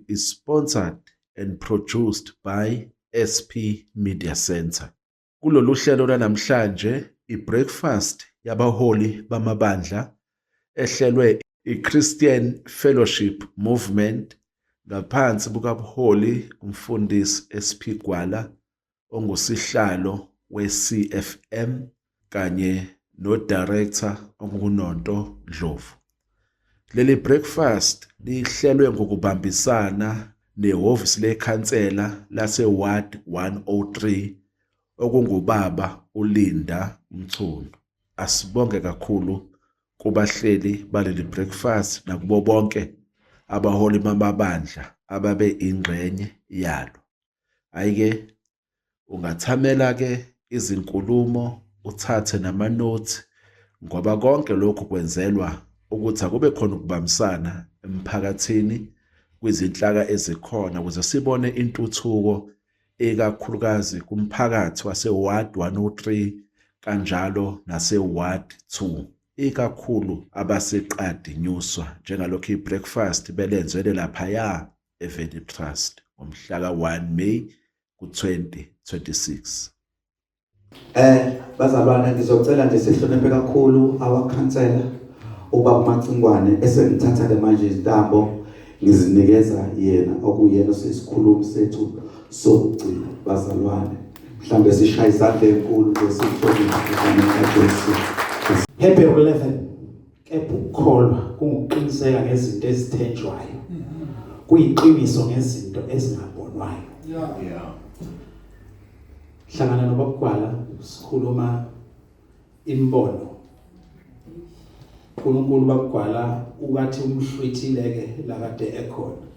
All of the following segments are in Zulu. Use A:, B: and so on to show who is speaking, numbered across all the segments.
A: is sponsored and produced by SP Media Center. Kulolu hlelo lanamhlanje, i-breakfast yabaholi bamabandla ehlelwe i-Christian Fellowship Movement ngaphansi bukabuholi umfundisi SP Gwala ongusihlalo we-CFM kanye no-director onguNonto Dlovu. Leli breakfast lihlelwe ngokubambisana nehhovisi lekhansela lase-Ward 103 okungubaba uLinda Mthundu. Asibonge kakhulu kubahleli baleli breakfast nakubo bonke abaholi bamabandla ababe ingxenye yalo. Ayike ungathamela ke izinkulumo uthathe namanothi ngoba konke lokhu kwenzelwa ukuthi akube khona ukubambisana emphakathini kwizinhlaka ezikhona ukuze sibone intuthuko ekakhulukazi kumphakathi wase-Ward 103 kanjalo nase-Ward 2. Ikakhulu abaseqadi nyuswa njengalokhu i-breakfast belenzele laphaya eValley Trust ngomhla ka-1 May ku-2026.
B: Bazalwane, ngizocela nje sihloniphe kakhulu awakhansela ubaba Macingwane esengithatha manje izintambo ngizinikeza yena okuyena sisikhulumi sethu sokugcina. Bazalwane, mhlambe sishaya izandla enkulu ngesihlonipho kaJesu.
C: Hebrew 11 kepha ukukholwa kungukuqiniseka ngezinto ezithenjwayo, kuyiqiniso ngezinto ezingabonwayo. Hlangana nobaba Gwala sikhuluma imbono. uNkulunkulu babugwala ukathi umhlwithileke lakade ekhona.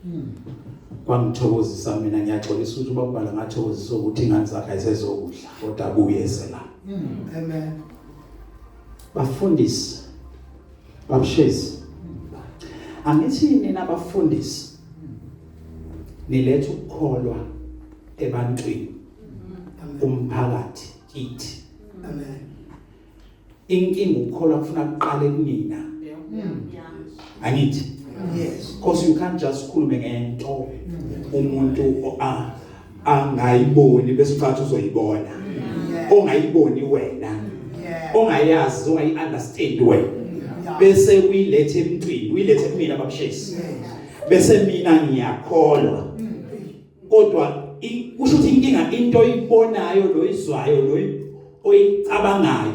C: Kwangithokozisa mina, ngiyaxolisa ukuthi babugwala ngathokozisa ukuthi ingane zakhe ayisezokudla kodwa kubuyese la.
D: Amen.
C: Bafundisi babshezi angithi nina bafundisi niletha ukukholwa ebantwini umphakathi kithi.
D: Amen.
C: Inkinga ukukholwa kufuna kuqale kunina. Angithi?
D: Yes.
C: Because you can't just khulume ngento umuntu angayiboni bese ucathi uzoyibona. Ongayiboni wena. Ongayazi, ongayi-understand wena. Bese uyilethe emntwini, uyilethe kumina babshesi. Bese mina ngiyakholwa. Kodwa kusho ukuthi inkinga into oyibonayo lo izwayo lo oyicabangayo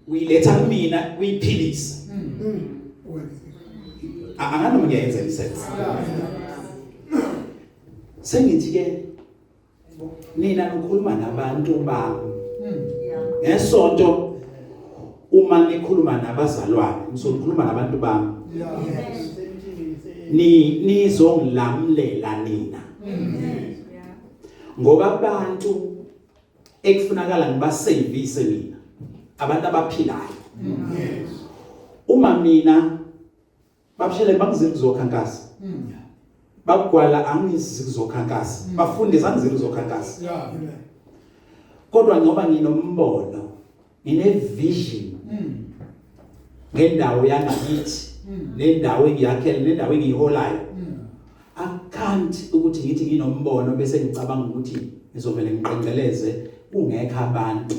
C: uyiletha kumina uyiphilisa. Anganoma ngiyenza imisebenzi. Sengithi ke nina nikhuluma nabantu bami. Ngesonto uma nikhuluma nabazalwane, nizokhuluma nabantu bami. Nizongilamulela nina. Ngoba abantu ekufunakala ngibasevise mina, abantu abaphilayo. Uma mina babshele bangizile kuzokhankasa. Babugwala angizile kuzokhankasa. Bafundisa angizile kuzokhankasa. Kodwa ngoba nginombono, ngine-vision ngendawo yangakithi, nendawo engiyakhele, nendawo engiyiholayo. I can't ukuthi ngithi nginombono bese ngicabanga ukuthi ngizovele ngiqenqeleze ungekho abantu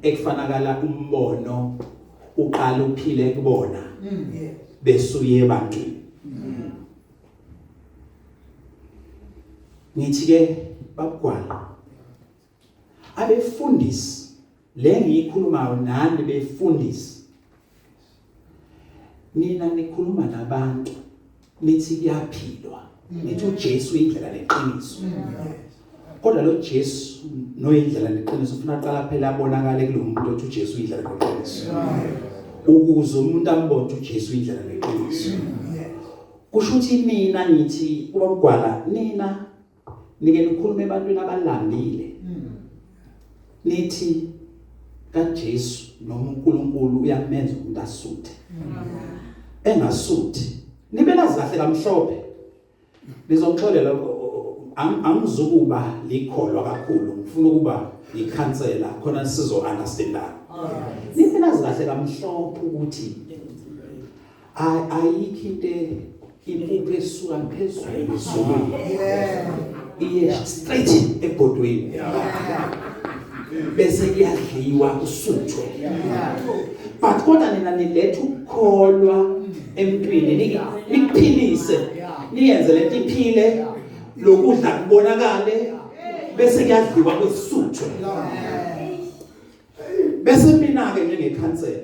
C: ekufanakala umbono uqala uphile kubona besuye ebantwini. Ngithi ke babugwala abefundisi le ngiyikhulumayo nani befundisi, nina nikhuluma nabantu nithi kuyaphilwa, nithi uJesu indlela neqiniso. Kodwa lo Jesu noyindlela neqiniso ufuna aqala phela abonakale kulo muntu othi uJesu indlela neqiniso. Ukuze umuntu ambone ukuthi uJesu indlela neqiniso. Kusho ukuthi nina nithi ubabugwala nina nike nikhulume ebantwini abalambile. Nithi kaJesu noma uNkulunkulu uyamenza umuntu asuthe. Engasuthi nibe nazahle kamhlophe. Nizongixolela angizukuba likholwa kakhulu, ngifuna ukuba ikhansela khona sizo understandana. Nibe nazahle kamhlophe ukuthi ayikho into impuphu esuka phezulu ezulwini iye straight ebhodweni bese kuyadliwa usuthwe but kodwa nina niletha ukukholwa empilweni nikuphilise niyenze lento iphile lokudla kubonakale bese kuyadliwa kwesuthu bese mina ke njengekhansela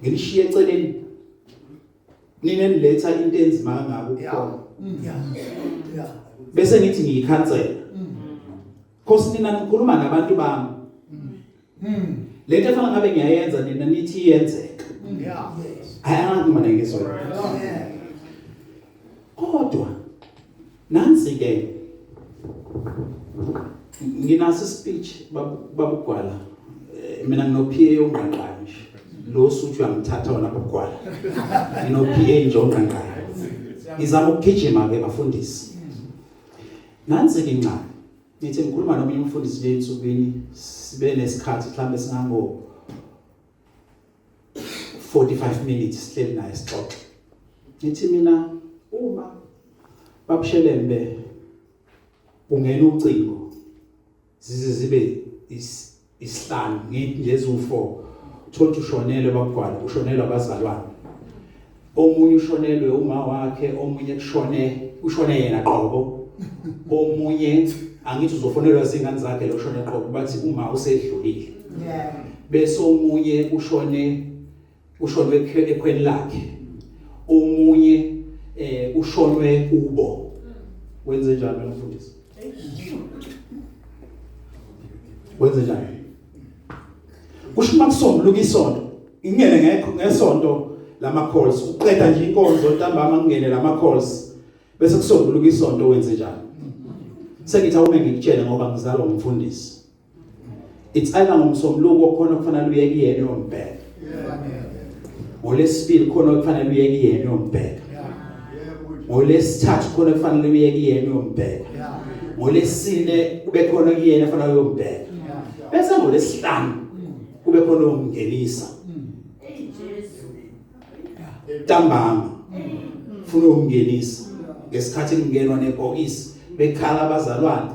C: ngilishiye eceleni nina niletha into enzima kangaka ukukhona bese ngithi ngiyikhansela khosi nina nikhuluma nabantu bami lento efana ngabe ngiyayenza nina nithi iyenzeka ayakhuluma nengizwe kodwa nansi ke nginaso speech babugwala mina ngino-PA yongqangqane lo suthi uyamthatha wona babugwala ngino-PA nje ongqangqane ngizama ukugijima ke bafundisi nansi ke ncane nithi ngikhuluma nomunye umfundisi nje ensukwini sibe nesikhathi mhlambe singango 45 minutes sihleli naye sixoxe nithi mina uma babushelembe ungena ucingo zibe isihlanu ngithi nje ezu4 uthola ushonelwe babugwala ushonelwe abazalwane omunye ushonelwe uma wakhe omunye ushone yena qobo omunye angithi uzofonelwa zingane zakhe lo ushone qobo bathi uma usedlulile bese omunye ushonwe ekhweni lakhe omunye ushonwe kubo wenze njani wena mfundisi wenze njani kusho makusonduluka isonto ingene ngesonto lama calls uqeda nje inkonzo ntambama ngene lama calls bese kusonduluka isonto wenze njani sengithi awume ngikutshela ngoba ngizalwa umfundisi it's either ngomsombuluko khona kufanele uyeke yena yombheka ngolesibili khona kufanele uyeke yena yombheka ngolesithathu khona kufanele uyeke yena yombheka ngolesine kube khona kuyena kufanele uyombheka bese ngolesihlanu kube khona umngenisa ntambama ufuna umngenisa ngesikhathi kungenwa nebhokisi bekhala abazalwane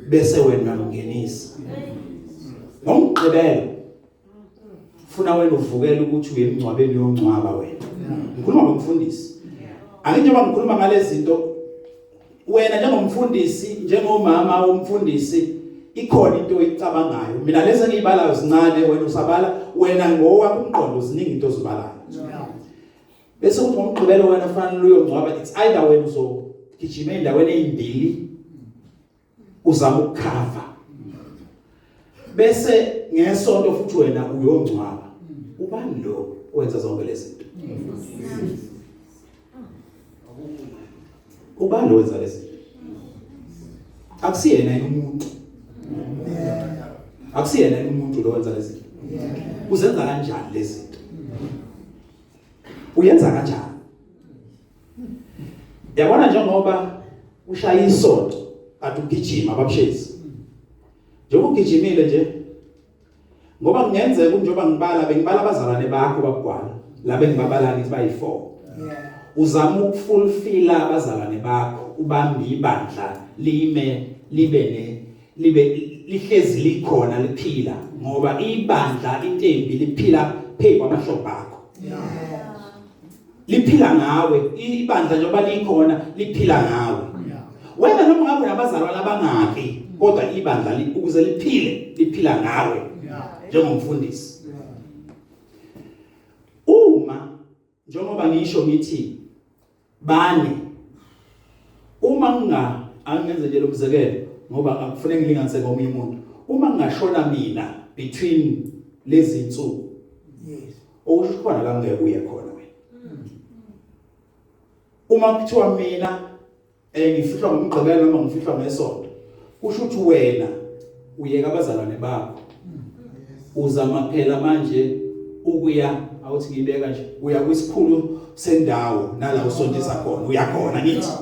C: bese wena uyamngenisa ngomgqibelo ufuna wena uvukele ukuthi uye emncwabeni yongcwaba wena ngikhuluma ngomfundisi angithi njengoba ngikhuluma ngalezi zinto wena njengomfundisi njengomama womfundisi ikhona into oyicabangayo mina lezi ngiyibalayo zincane wena usabala wena ngowakho umqondo ziningi into ozibalayo bese ukuthi ngomgqibelo wena ufanele uyongcwaba it's either wena uzogijima endaweni ezimbili uzama ukukhava bese ngesonto futhi wena uyongcwaba ubani lo wenza zonke lezi zinto ubani lo wenza lezi zinto akusiyena umuntu akusiyena umuntu lo wenza lezi zinto uzenza kanjani lezi zinto uyenza kanjani yabona njengoba ushaya isonto athi ugijima ababushezi njengoba ugijimile nje ngoba kungenzeka njengoba bengibala abazalwane bakho babugwala la bengibabala ngithi bayi4 uzama ukufulfilla abazalwane bakho ubambe ibandla libe lihlezi likhona liphila ngoba ibandla intembi liphila phezu kwamahlobo akho liphila ngawe ibandla njengoba likhona liphila ngawe wena noma ngabe nabazalwane abangaki kodwa ibandla ukuze liphila ngawe njengomfundisi uma njengoba ngisho ngithi bane uma angenze nje lomzekelo ngoba akufanele ngilinganise ngomunye umuntu uma ngashona mina between lezi insuku okusho khona la ngeke uye khona wena uma kuthiwa mina ngifihlwa ngomgqibelo noma ngifihlwa ngesonto kusho ukuthi wena uyeka abazalwane bakho uzama phela manje ukuya awuthi ngibeka nje uya kwisikhulu sendawo nala usontisa khona uyakhona ngithi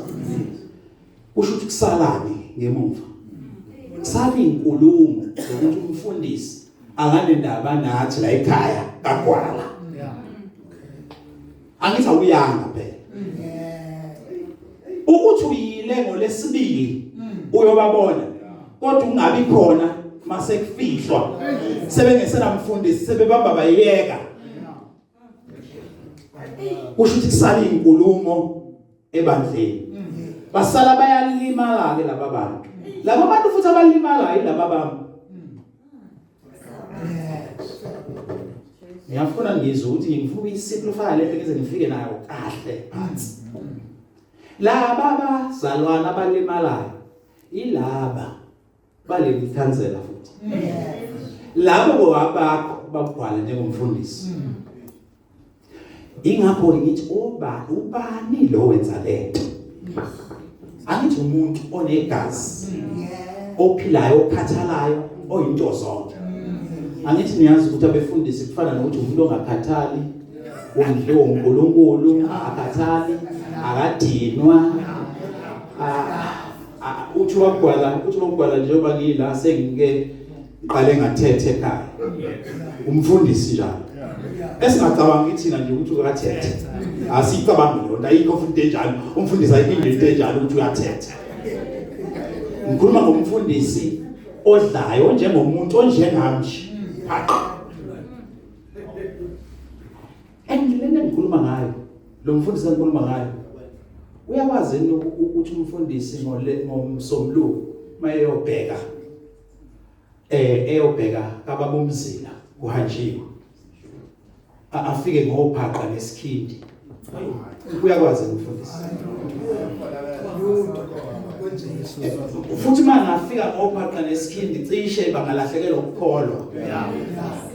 C: kusho ukuthi kusalani ngemuva kusala inkulumo ukuthi umfundisi anganendaba nathi la ekhaya kagwala angithi awuyanga phela ukuthi uyile ngolesibili uyobabona kodwa ungabi khona mase kufihlwa sebengesena mfundisi sebebamba bayeka kusho ukuthi kusala inkulumo ebandleni basala bayalimala ke laba bantu futhi abalimala yilaba bantu ngiyafuna ngizwe ukuthi ngifuna isimplify le bese ngifike nayo kahle phansi laba bazalwana abalimalayo ilaba bale ikhansela futhi labo kwabakho babhala njengomfundisi ingakho ngithi ubani lo wenza lento angithi umuntu onegazi ophilayo okhathalayo oyinto zonke angithi niyazi ukuthi abefundisi kufana nokuthi umuntu ongakhathali ondle uNkulunkulu akhathali akadinwa uthi wagwala njengoba ngila sengike qale ngathethe ekhaya umfundisi njalo esingacabanga thina nje ukuthi uyathethe asicabanga lona ayikho futhi enjalo umfundisi ayikho into enjalo ukuthi uyathethe ngikhuluma ngomfundisi odlayo njengomuntu onjengami phaqha engilene ngikhuluma ngayo lo mfundisi engikhuluma ngayo uyakwazi ukuthi umfundisi ngomsomluko mayeyobheka eyobheka kababomzila kuhanjiwe afike ngophaqa nesikhindi uyakwazi umfundisi futhi manje afika ngophaqa nesikhindi cishe bangalahlekelwa ukukholwa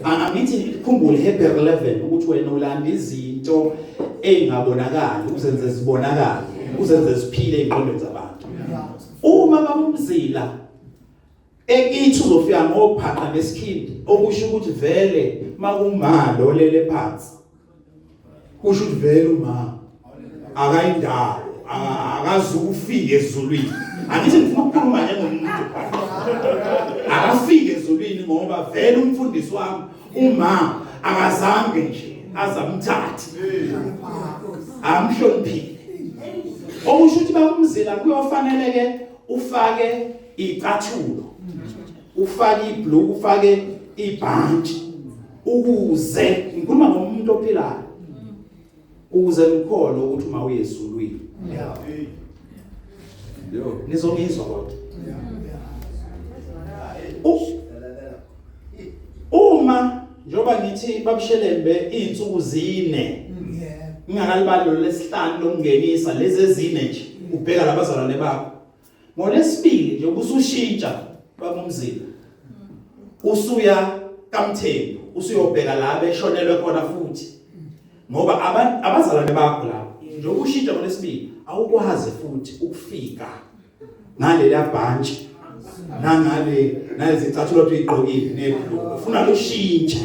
C: angithi khumbule Hebrew 11 ukuthi wena ulanda izinto engabonakali uzenze zibonakala uzenze ziphile eziqondweni zabantu uma babumzila ekithi uzofika ngophaqa nesikhindi okusho ukuthi vele makumalo lele phansi kusho ukuthi vele uma akayindawo akazukufika ezulwini angithi ngifuna ukukhuluma njengomuntu akafike ezulwini ngoba vele umfundisi wami uma akazange nje azamthatha amhloniphile okusho ukuthi bakumzila kuyofaneleke ufake icathulo ufake ibhlue ufake ibhantshi ukuze ngikhuluma ngomuntu ophilayo ukuze ngikholo ukuthi uma uyezulwini nizongizwa kodwa uma njoba ngithi babushelembe izinsuku 4 ngingakalibali lo lesihlanu lokungenisa lezi ezine nje ubheka labazalwane bakho ngolesibili nje ubusushintsha babumzila usuya kaMthembu usuyobheka la beshonelwe khona futhi ngoba abazalwane bakho la nje ukushintsha ngolesibili awukwazi futhi ukufika ngale la branch nangale nalezicathulo oyigqokile nebhlue ufuna lushintshe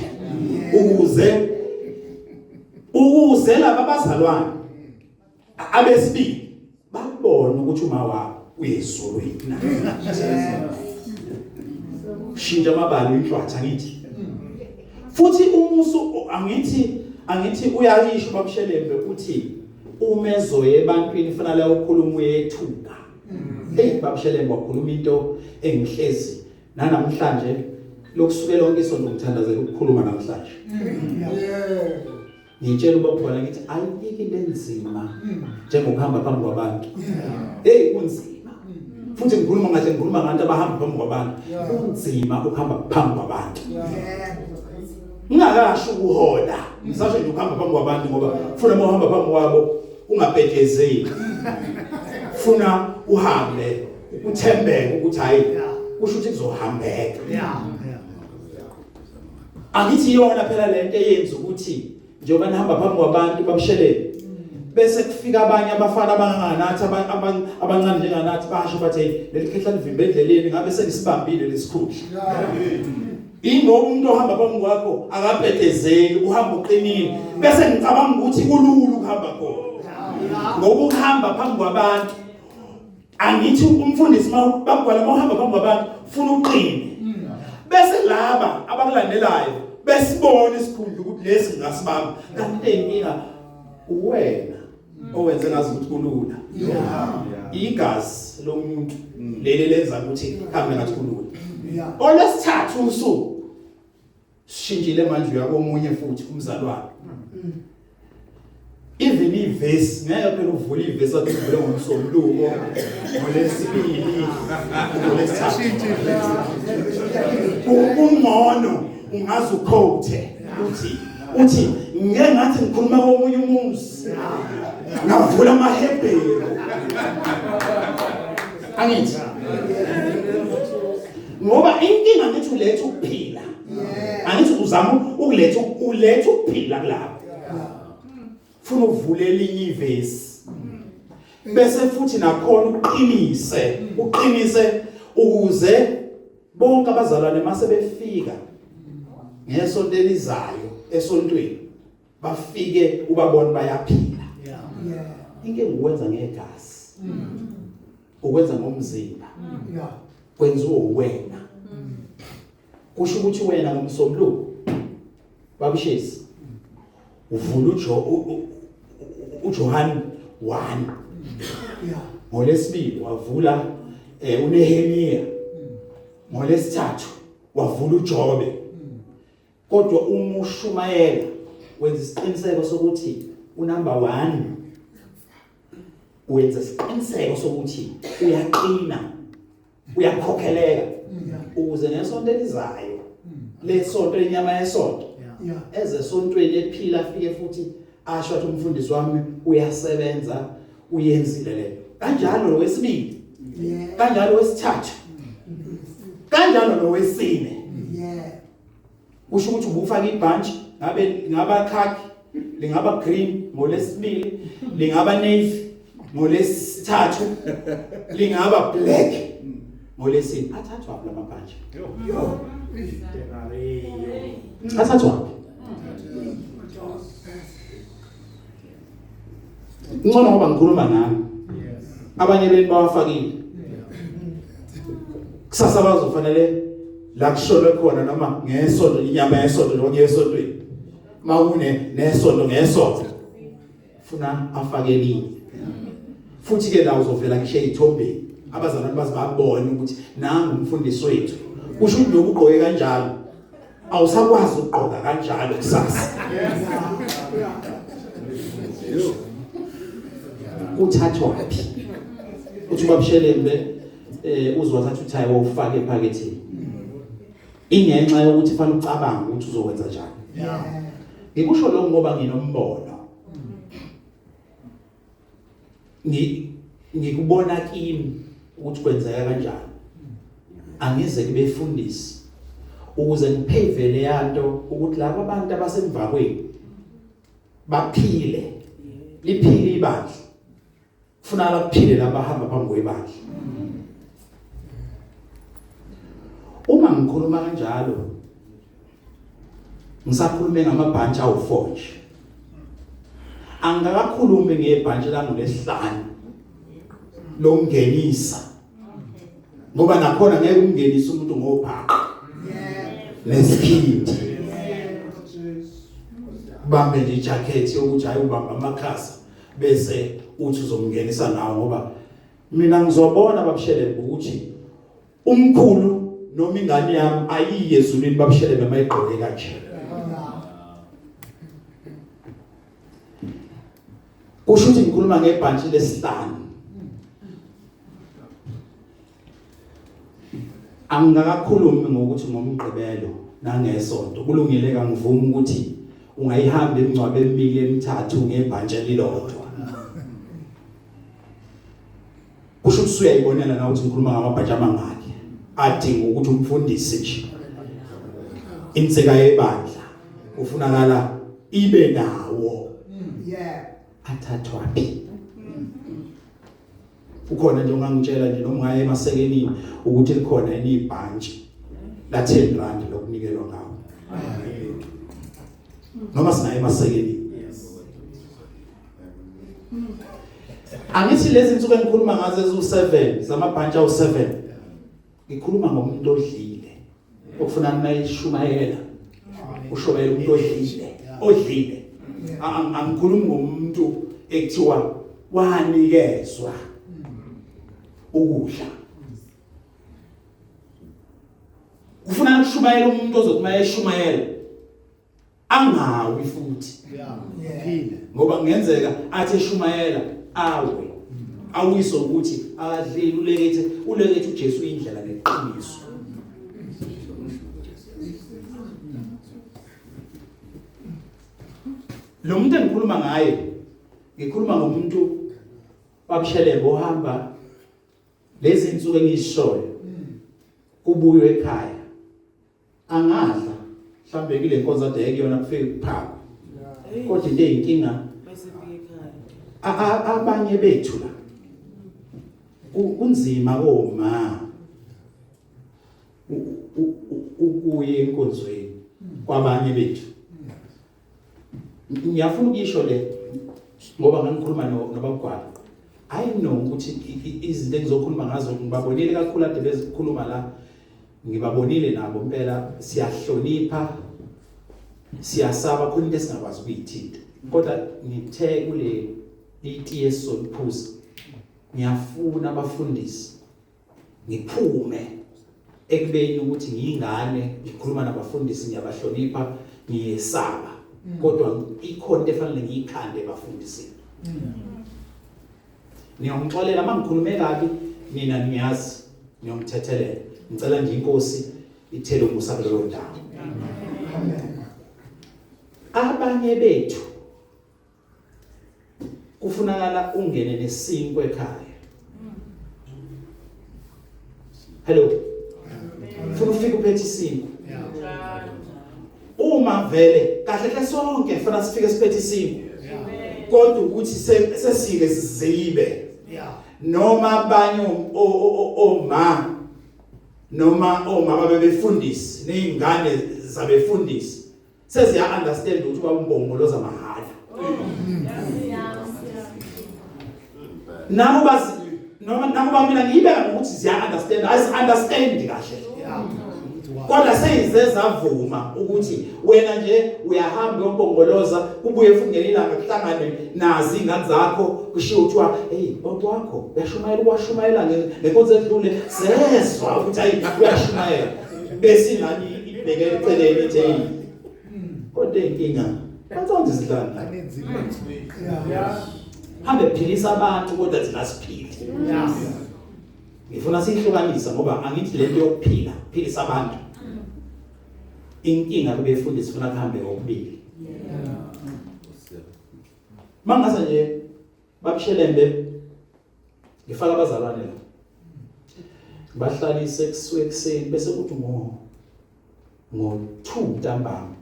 C: ukuze laba bazalwane abesibili babone ukuthi uma wabo uyezulwini shintsha amabali inhlwathi ngithi futhi umuso angithi uyayisho babushelembe uthi umezoye ebantwini fanele ukukhuluma uyethuka babushelembe wakhuluma into engihlezi namhlanje lokusukela lonke isonto ngithandazela ukukhuluma namhlanje ngitshela ubabona ngithi ayikho into enzima njengokuhamba phambi kwabantu kunzima futhi ngikhuluma ngabantu abahamba phambi kwabantu kunzima ukuhamba phambi kwabantu ngingakasho ukuhola ngisasho nje ukuhamba phambi kwabantu ngoba ufuna uma uhamba phambi kwabo ungabhedezeli ufuna uhambe uthembeke ukuthi hayi kusho ukuthi kuzohambeka angithi yona phela lento eyenza ukuthi njengoba nihamba phambi kwabantu babushelele bese kufika abanye abafana abanganathi abancane njenganathi basho bathi leli khehla livimbe endleleni ngabe selisibambile lesikhundla ingoba umuntu ohamba phambi kwakho akabhedezeli uhamba uqinile bese ngicabanga ukuthi kulula ukuhamba khona ngoba ukuhamba phambi kwabantu angithi umfundisi bakubhala uhamba phambi kwabantu ufuna uqine bese laba abakulandelayo besibona isikhundla ukuthi lesi ngasibamba kanti inkinga uwena owenze ngazi ukuthi kulula igazi lomuntu leli lenza ukuthi hambe ngathi kulula olesithathu usuku sishintshile manje yakomunye futhi umzalwane even ivesi ngeke phela uvule ivesi athi uvule ngomsombuluko ngolesibili ngolesithathu ungcono ungazi ukhothe uthi ngeke ngathi ngikhuluma komunye umuzi ngavula amahebhero angithi ngoba inkinga ngithi ulethe ukuphila angithi uzama ukuletha ukuphila kulapho funa uvule elinye ivesi bese futhi nakhona uqinise ukuze bonke abazalwane mase befika ngesonto elizayo esontweni bafike ubabone bayaphila inke ngikwenza ngegazi ukwenza ngomzimba kwenziwa uwena kusho ukuthi wena ngomsombuluko babishezi uvula uJohn 1 ngolesibili wavula uNehemia ngolesithathu wavula uJobe kodwa uMshumayela wenza isiqiniseko sokuthi unumber 1 wenza isiqiniseko sokuthi uyaqina uyakhokheleka ukuze nesonto elizayo lesonto lenyama yesonto ezesontweni ephila afike futhi asho athi umfundisi wami uyasebenza uyenzile lento kanjalo nowesibili kanjalo wesithathu kanjalo nowesine usho ukuthi ubufaka ibhanji ngaba khaki lingaba green ngolesibili lingaba navy ngolesithathu lingaba black ngolesine athathwa la mabhanji athathwa ngcono ngoba ngikhuluma nami abanye beni bawafakile kusasa bazofanele la kushone khona noma ngesonto inyama yesonto noma ngesontweni makune nesonto ngesonto funa afakelinye futhi ke la uzovela ngisho izithombeni abazalwane bazibabone ukuthi nangu umfundisi wethu kusho ukuthi lokugqoke kanjalo awusakwazi ukugqoka kanjalo kusasa uthathwa phi uthi babishelembe uzwathatha uthayi wofaka ephaketheni ingenxa yokuthi fanele ucabange ukuthi uzokwenza njani ngikusho lokho ngoba nginombono ngikubona kimi ukuthi kwenzeka kanjani angize kubefundisi ukuze ngiphevele yanto ukuthi laba abantu abasemva kwenu baphile liphile ibandla ufuna laphile labahamba phambi kwebandla uma ngikhuluma kanjalo ngisakhulume ngamabhanji awu4 nje angakakhulumi ngebhanji langolesihlanu longenisa ngoba nakhona ngeke umngenise umuntu ngophaqa nesikindi bambe nje jacket yokuthi hayi ubamba amakhasa bese uthi uzomngenisa nawo ngoba mina ngizobona babishele ukuthi umkhulu noma ingane yami ayiye ezulwini babishele bemayigqoke kanje kusho ukuthi ngikhuluma ngebhanji lesihlanu angakakhulumi ngokuthi ngomgqibelo nangesonto kulungile kangivumi ukuthi ungayihamba emncwabe emibili emithathu ngebhanji elilodwa kusho ukuthi uyayibonela na ukuthi ngikhuluma ngamabhanji amangaki adinga ukuthi umfundisi nje inseka yebandla ufunakala ibe nawo athathwa phi ukhona nje ungangitshela nje noma ngaye emasekenini ukuthi likhona ibhanji la 10 rand lokunikelwa ngawo noma sinaye emasekenini angithi lezi insuku engikhuluma ngazo ezu7 zamabhanji awu7 ngikhuluma ngomuntu odlile okufuna nayishumayela ushobela umuntu odlile angikhulumi ngomuntu ekuthiwa wanikezwa ukudla. Kufuna ukushumayela umuntu ozokuthi eshumayela angawi futhi. Ngoba kungenzeka athi eshumayela awe. Awiso ukuthi akadlile ulekethi uJesu indlela neqiniso. Lo muntu engikhuluma ngaye, ngikhuluma ngomuntu wabushelebe ohamba lezi insuku engizishoyo. Kubuyo ekhaya. Angadla, mhlambe kule nkonzo ade ekuyona kufike kuphaka. Kodwa into eyinkinga abanye bethu la unzima koma ukuye enkonzweni kwabanye bethu. Ngiyafuna ukisho le ngoba ngikhuluma nobagwala. I know ukuthi izinto engizokhuluma ngazo ngibabonile kakhulu ade bezikhuluma la. Ngibabonile nabo impela siyahlonipha siyasaba khona into esingakwazi ukuyithinta. Kodwa ngithe kule iti yesonphuza ngiyafuna abafundisi ngiphume ekubeni ukuthi ngiyingane ngikhuluma nabafundisi ngiyabahlonipha ngiyesaba kodwa ikhona into efanele ngiyikhande abafundisi. Ngiyongixolela mangikhulume kabi nina niyazi ngiyomthethelela. Ngicela nje inkosi ithele umusa kuleyo ndawo. Abanye bethu kufunakala ungene nesinkwe ekhaya. Hello. Ufuna ufike uphethe isinkwe. Uma vele kahle sonke kufanele sifike siphethe isinkwe. Kodwa ukuthi sesike sizibe. Noma abanye noma omama bebefundisi nezingane zabefundisi seziya understand ukuthi babumbongoloza mahala. Nakuba mina ngiyibeka ukuthi ziya understand understand kahle. Kodwa seyizezavuma ukuthi wena nje uyahamba uyombongoloza kubuye futhi ngelilanga kuhlangane nazi ingane zakho kushiwo kuthiwa hey baba wakho uyashumayela ngenkonzo edlule sezwa ukuthi ayi uyashumayela bese ngani ibheke eceleni ithi kodwa inkinga bathonje sidlala hambe philisa abantu kodwa zinasiphili. Ngifuna sihlukanisa ngoba angithi lento yokuphila philisa abantu inkinga kubefundisi sifuna kuhambe okubili. Mangase nje babushelembe ngifaka abazalwane la bahlalise ekuseni bese kuthi ngo-2 ntambama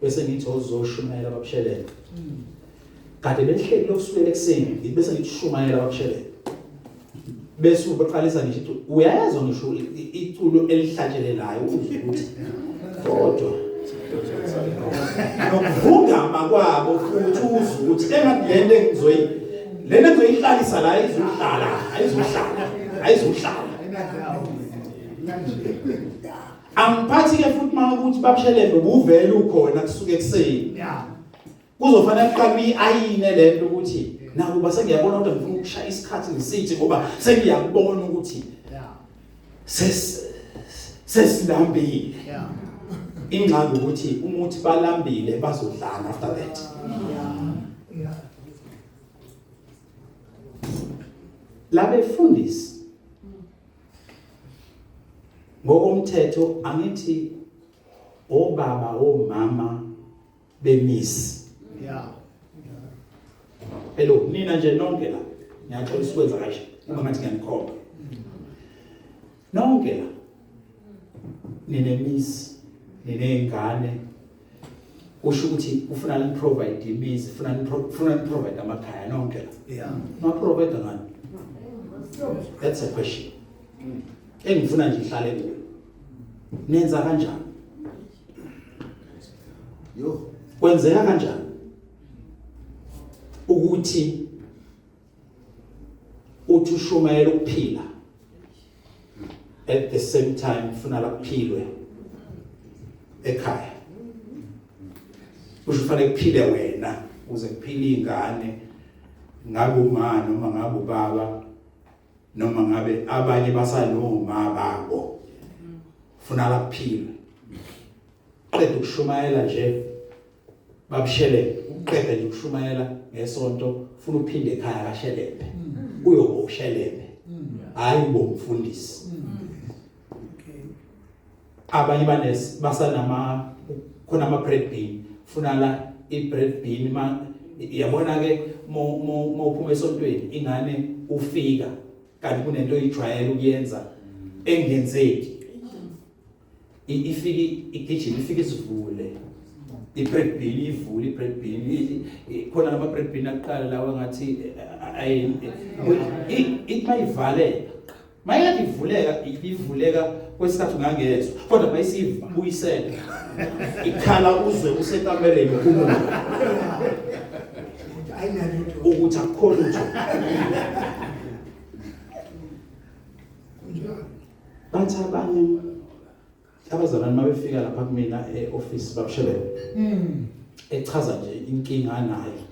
C: bese ngithi uzoshumayela babushelembe kade behleli lokusukela ekuseni bese ngithi shumayela babushelembe bese ubaqalisa ngisho uyayazi ngisho iculo elihlatshelelayo ukuthi kodwa nokuvunga makwabo futhi uzwe ukuthi engathi lento lento engizoyihlalisa la ayizuhlala angiphathi ke futhi mawukuthi babushelembe ubuvele ukhona kusuke ekuseni kuzofanele kuqala uyiayine lento ukuthi nakuba sengiyabona ukuthi ngifuna ukushaya isikhathi ngisithi ngoba sengiyakubona ukuthi sesilambile. Ingxaki ukuthi umuthi balambile bazodlana after that. Labefundisi ngokomthetho angithi obaba omama bemisi. Hello, nina nje nonke la. Ngiyaqolisa ukwenza kanje. Uma ngathi ngiyanikhomba. Nonke la. Ninemisi, ninengane. Usho ukuthi ufuna ni provide imisi, ufuna ni provide amakhaya nonke la. Ma provide ngani? That's a question. Engifuna nje ihlale kuyo. Nenza kanjani? Kwenzeka kanjani? Ukuthi uthi ushumayela ukuphila at the same time ufuna ukuphilwe ekhaya. Ufanele kuphile wena ukuze kuphile ingane ngabe uma noma ngabe ubaba noma ngabe abanye basanoma babo ufuna lakuphila qeda ukushumayela nje babushelele uqeda nje ukushumayela ngesonto ufuna uphinde ekhaya kashelele uyoba ushelele hayi bomfundisi abanye basanama khona ama bread bean ufuna la I bread bean yabona ke mawuphuma esontweni ingane ufika kanti kunento oyijwayele ukuyenza engenzeki ifiki igijima ifika isivule I bread bean ivule I bread bean khona ama bread bean aqala lawa ngathi mayivaleka mayathi ivuleka kwesikhathi ungangezwa kodwa mayisibuyisela ikhala uzwe usekamereni kumuntu ukuthi akukho lutho bathi abanye abazalwane mabefika lapha kumina e-office babushelele echaza nje inkinga anayo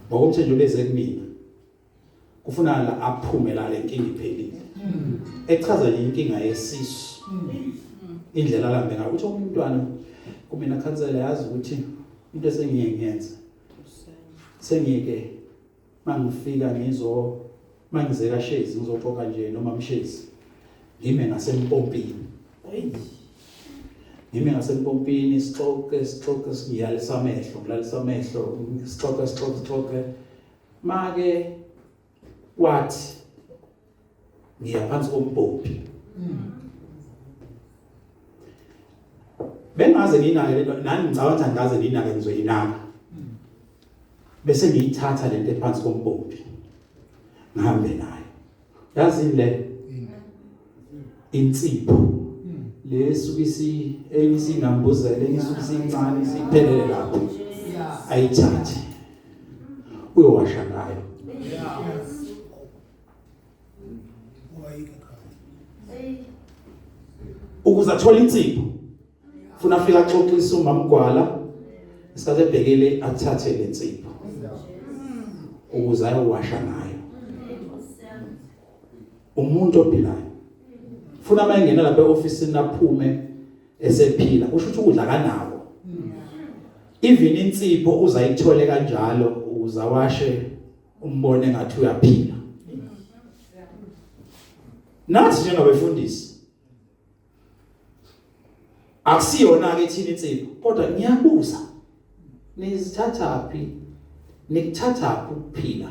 C: ngokomthetho leze kumina kufuna la aphume la lenkinga iphelile echaza nje inkinga yesisu indlela lambe ngayo uthi umntwana kumina khansela yazi ukuthi into esengiyenza sengike mangifika mangize kaShezi ngizoxoxa nje noma mShezi ngime ngasempompini ngime ngasempompini sixoxe siyalisa amehlo ngilalisa amehlo sixoxe make wathi ngiyaphansi kompompi bengaze nginake lento nani ngicabanga ngaze ninake ngizoyinaka bese ngiyithatha lento ephansi kompompi ngihambe nayo yazi le insipho lesukisi elisingambuzele elisuki incane siphelele lapho ayithathe uyowasha ngayo ukuze athole insipho ufuna afika axoxisa uMamgwala isikhathi ebhekele athathe le insipho ukuze ayowasha ngayo umuntu ophilayo ufuna mayengena lapha e-office naphume esephila usho ukuthi ukudla kanabo even insipho uzayithole kanjalo uzawashe umbone ngathi uyaphila nathi njengabefundisi akusiyona ke thina insipho kodwa ngiyabuza nizithathaphi nikuthathaphi ukuphila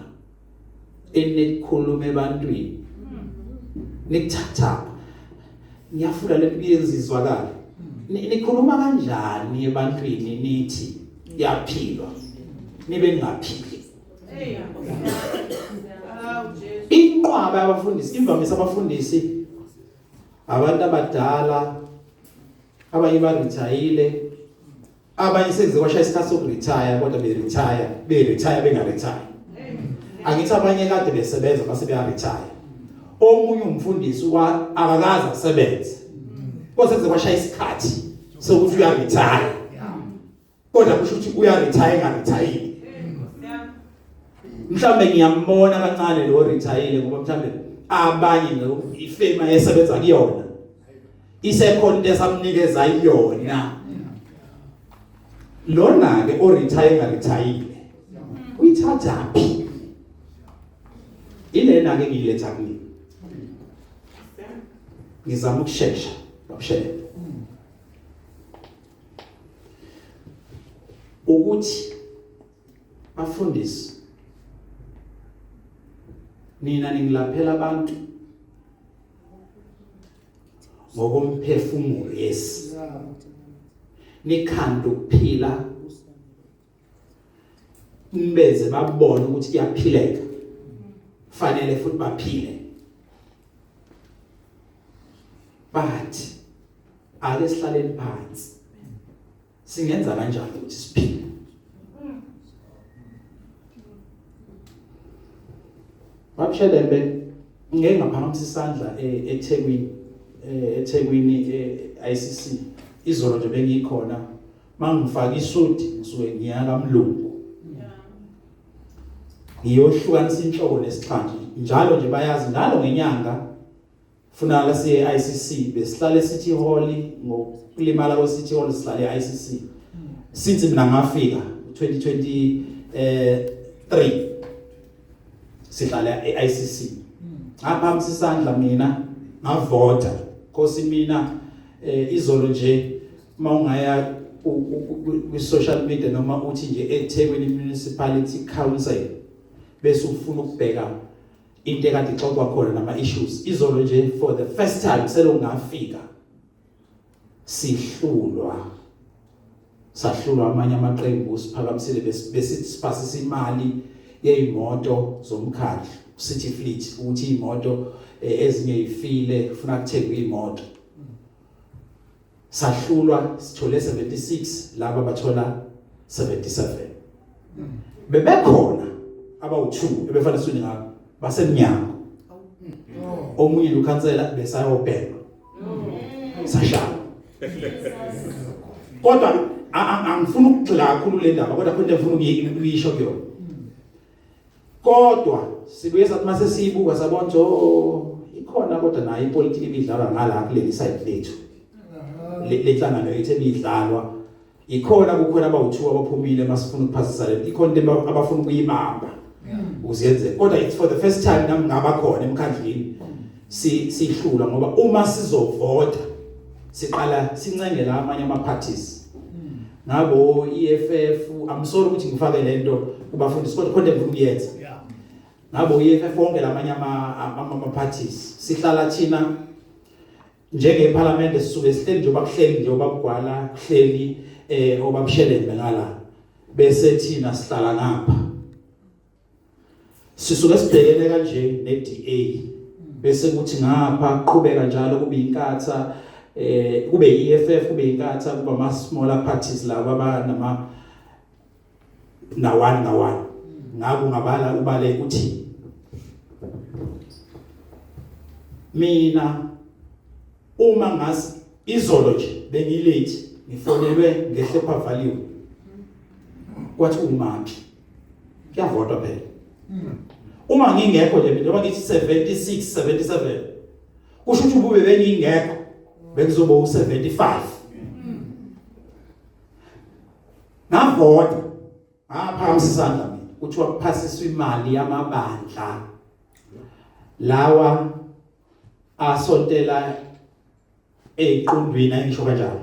C: enikhuluma ebantwini nikuthathaphi ngiyafuna lempiyenzizwakala nikhuluma kanjani ebantwini nithi yaphilwa nibe ningaphili inqwaba yabafundisi imvamisa abafundisi abantu abadala abanye baretire abanye sekuze kwashaya isikhathi sokuretire kodwa beretire bengaretire angithi abanye kade besebenza base beyaretire omunye umfundisi akakaza asebenze kodwa sekuze kwashaya isikhathi sokuthi uyaretire kodwa kusho ukuthi uyaretire engaretire mhlambe ngiyambona kancane lo retire ngoba mhlambe abanye ifema esebenza kuyona isekhona into esamnikeza iyona lona ke oretire ngaretire uyithatha phi ilena ke ngiletha kimi ngizama ukushesha babushelele ukuthi bafundisi nina ningilaphela abantu ngokomphefumulo yes nikhanda ukuphila mbeze babone ukuthi kuyaphileka fanele futhi baphile bathi ake sihlaleni phansi singenza kanjani ukuthi siphile babushelele ngeke ngaphakamisa isandla eThekwini ICC izolo nje bengikhona mangifaka isudi ngisuke ngiya kaMlungu ngiyohlukanisa inhloko nesixhanti njalo nje bayazi njalo ngenyanga funa la siye ICC besihlale City Hall ngokulimala kwe City Hall sihlale ICC since mina ngafika 2023 sihlale eICC ngaphambi sisandla mina ngavota kosi mina izolo nje mawungaya ku social media noma uthi nje eThekwini Municipality Council bese ufuna ukubheka into ekade ixoxwa khona nama issues izolo nje for the first time selongafika sahlulwa amanye amaqembu siphakamisele besithi sipasisa imali yeimoto zomkhandlu City Fleet ukuthi imoto ezinye ifile kufuna kuthengwe imoto sahlulwa sithole 76 laba bathola 77 bebekhona abawu2 ebefanele ngabo basemnyango omunye ukhansela besayobheka sashaya kodwa angifuna ukugxila kakhulu le ndaba kodwa phela ngifuna ukuyisho kuyona kodwa sibuye sathi mase siyibuka sabona ikhona kodwa nayo ipolitiki ibidlalwa ngala kuleli side lethu lehlangano yethu ebidlalwa ikhona kukhona abawu2 abaphumile masifuna ukuphasisa le ikhona into abafuna ukuyibamba uziyenze kodwa it's for the first time nami ngaba khona emkhandlini sihlula ngoba uma sizovota siqala sincengela amanye ama parties ngabo EFF I'm sorry ukuthi ngifake lento kubafundisi kodwa khona ngifuna ukuyenza ngabo EFF wonke lamanye ama parties sihlala thina njenge parliament sisuke sihleli nje bakuhleli nje obabugwala kuhleli obabushelele ngala bese thina sihlala ngapha sisuke sibhekene kanje neDA bese kuthi ngapha qhubeka njalo kube inkatha kube EFF kube inkatha kuba ama smaller parties laba abanama na one ngako ngabala ubale ukuthi mina uma ngasi izolo nje bengilate ngifonelwe ngehlepha value kwathi umaphi kuyavota phela uma ngingekho nje njengoba ngithi 76 77 kusho ukuthi ube bengingekho bekuzoba u75 ngavota ngaphambi sisandla mina kuthiwa kuphasiswa imali yamabandla lawa asontela eqondweni ayisho kanjalo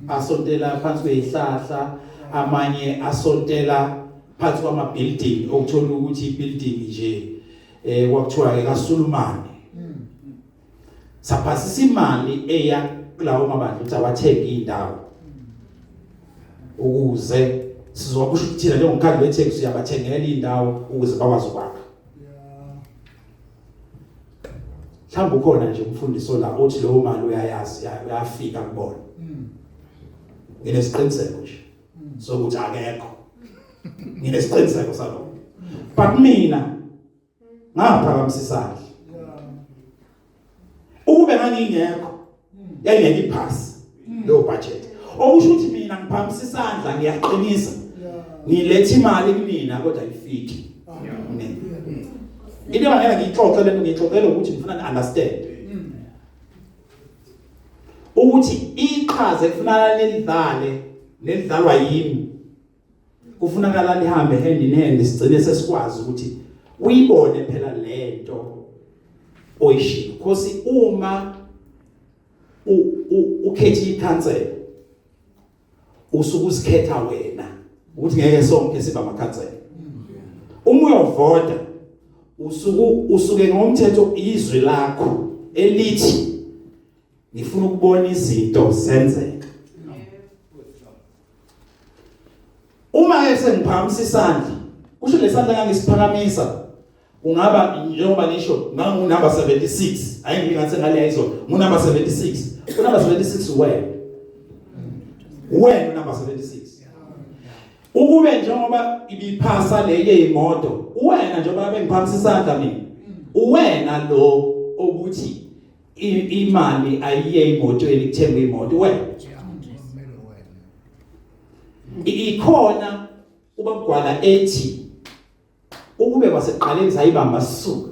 C: asontela phansi kwezihlahla amanye asontela phansi kwama building okuthola ukuthi ibuilding nje kwakuthiwa ke kaSulumane saphasisa imali eya kulawo mabandla ukuthi awathenge indawo ukuze sizokusho ukuthi thina njengomkhandlu wethengi siyabathengela indawo ukuze bakwazi ukwakha mhlawumbe ukhona nje umfundiso la othi leyo mali uyayazi uyafika kubona nginesiqiniseko nje sokuthi akekho nginesiqiniseko salokho but mina ngaphakamisa isandla ube ngangingekho yayingeke iphasi leyo budget okusho ukuthi mina ngiphakamisa isandla ngiyaqinisa ngilethe imali kumina kodwa ayifiki into engeke ngiyixoxe lento ngiyixoxela ukuthi ngifuna understand ukuthi iqhaza kufanele lelidlalwa yimi kufunakala lihambe hand in hand sigcine sesikwazi ukuthi uyibone phela lento oyishilo because uma ukhethe ikhansela usuke usikhetha wena ukuthi ngeke sonke siba amakhansela uma uyovota usuke ngomthetho izwi lakho elithi ngifuna ukubona izinto zenzeka uma esengiphakamisa isandla kusho lesandla ngangisiphakamisa ungaba njengoba ngisho ngangunamba 76 ayingikhathe ngale izolo ngunamba 76 unamba 76 wena namba 76 ukube njengoba ibiphasa leye imoto wena njengoba bengiphamisa isandla mina uwena lo ukuthi imali ayiye imotweni kuthenga imoto wena ikhona ubagwala ethi ukube kwasekuqaleni sayibamba sisuka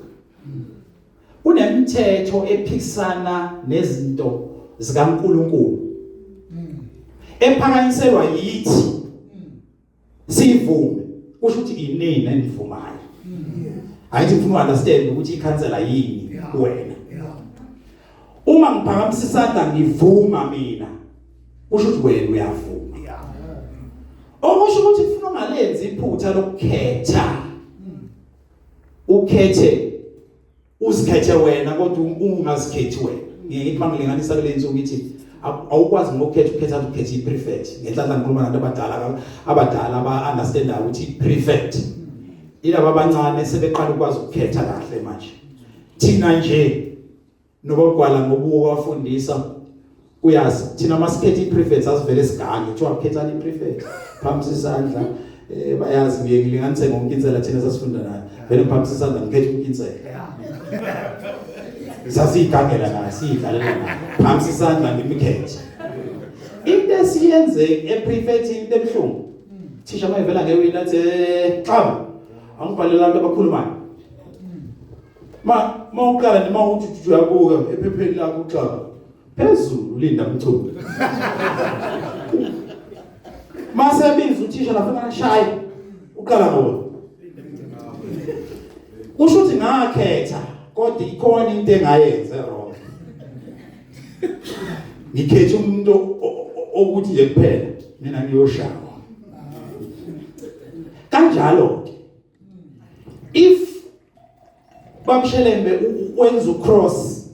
C: kunemithetho ephikisana nezinto zikaNkulunkulu ephakanyiselwa yithi sivume kusho ukuthi inini endivumayo ayithi ufuna understand ukuthi ikhansela yini wena uma ngiphakamisa isandla ngivuma mina kusho ukuthi wena uyavuma okusho ukuthi ufuna ungalenzi iphutha lokukhetha ukhethe uzikhethe wena kodwa ungazikhethi wena ngiyithi mangilinganisa kule nto ukuthi awukwazi ngokukhetha ukhetha iprefect ngenhlanhla ngikhuluma nabantu abadala aba understand ukuthi iprefect ilaba abancane sebeqala ukwazi ukukhetha kahle manje thina nje nobogwala ngobuko wafundisa uyazi thina masikhetha iprefect asivele sigange kuthiwa ukhetha iprefect phambi isandla bayazi ngilinganise ngomkinsela thina sasifunda nayo vele phambi isandla ngikhetha umkinsela sasiyigangela nayo siyidlalela nayo phambi isandla ngimikhethe into esiyenze eprefect into ebuhlungu thisha mayivela ngewina athi xa angibhalela abantu abakhulumayo ma uqala noma uthi uyabuka ephepheni lakho uxaba phezulu linda mthungu masebiza uthisha lafuna ashaya uqala ngoba usho ukuthi ngakhetha kodwa ikhona into engayenze wrong ngikhethe umuntu ukuthi nje kuphela mina ngiyoshawa kanjalo if bamshelembe wenza ucross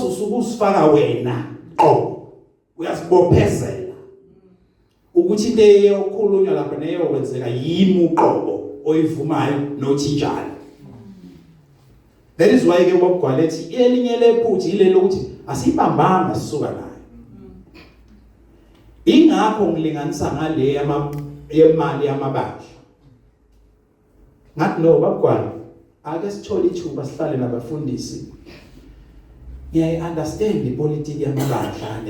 C: usuku usifaka wena uyasibophezela ukuthi into eyokhulunywa lapha neyo wenzeka yimi uqobo oyivumayo nothi njalo. That is why ke ubugwalethi elinye lephuthi ile lokuthi asibambanga sisuka nayo. Ingakho ngilinganisa ngale yemali yamabandla. Ngathi no babugwala ake sithole ithuba sihlale nabafundisi. I understand the politics yamabandla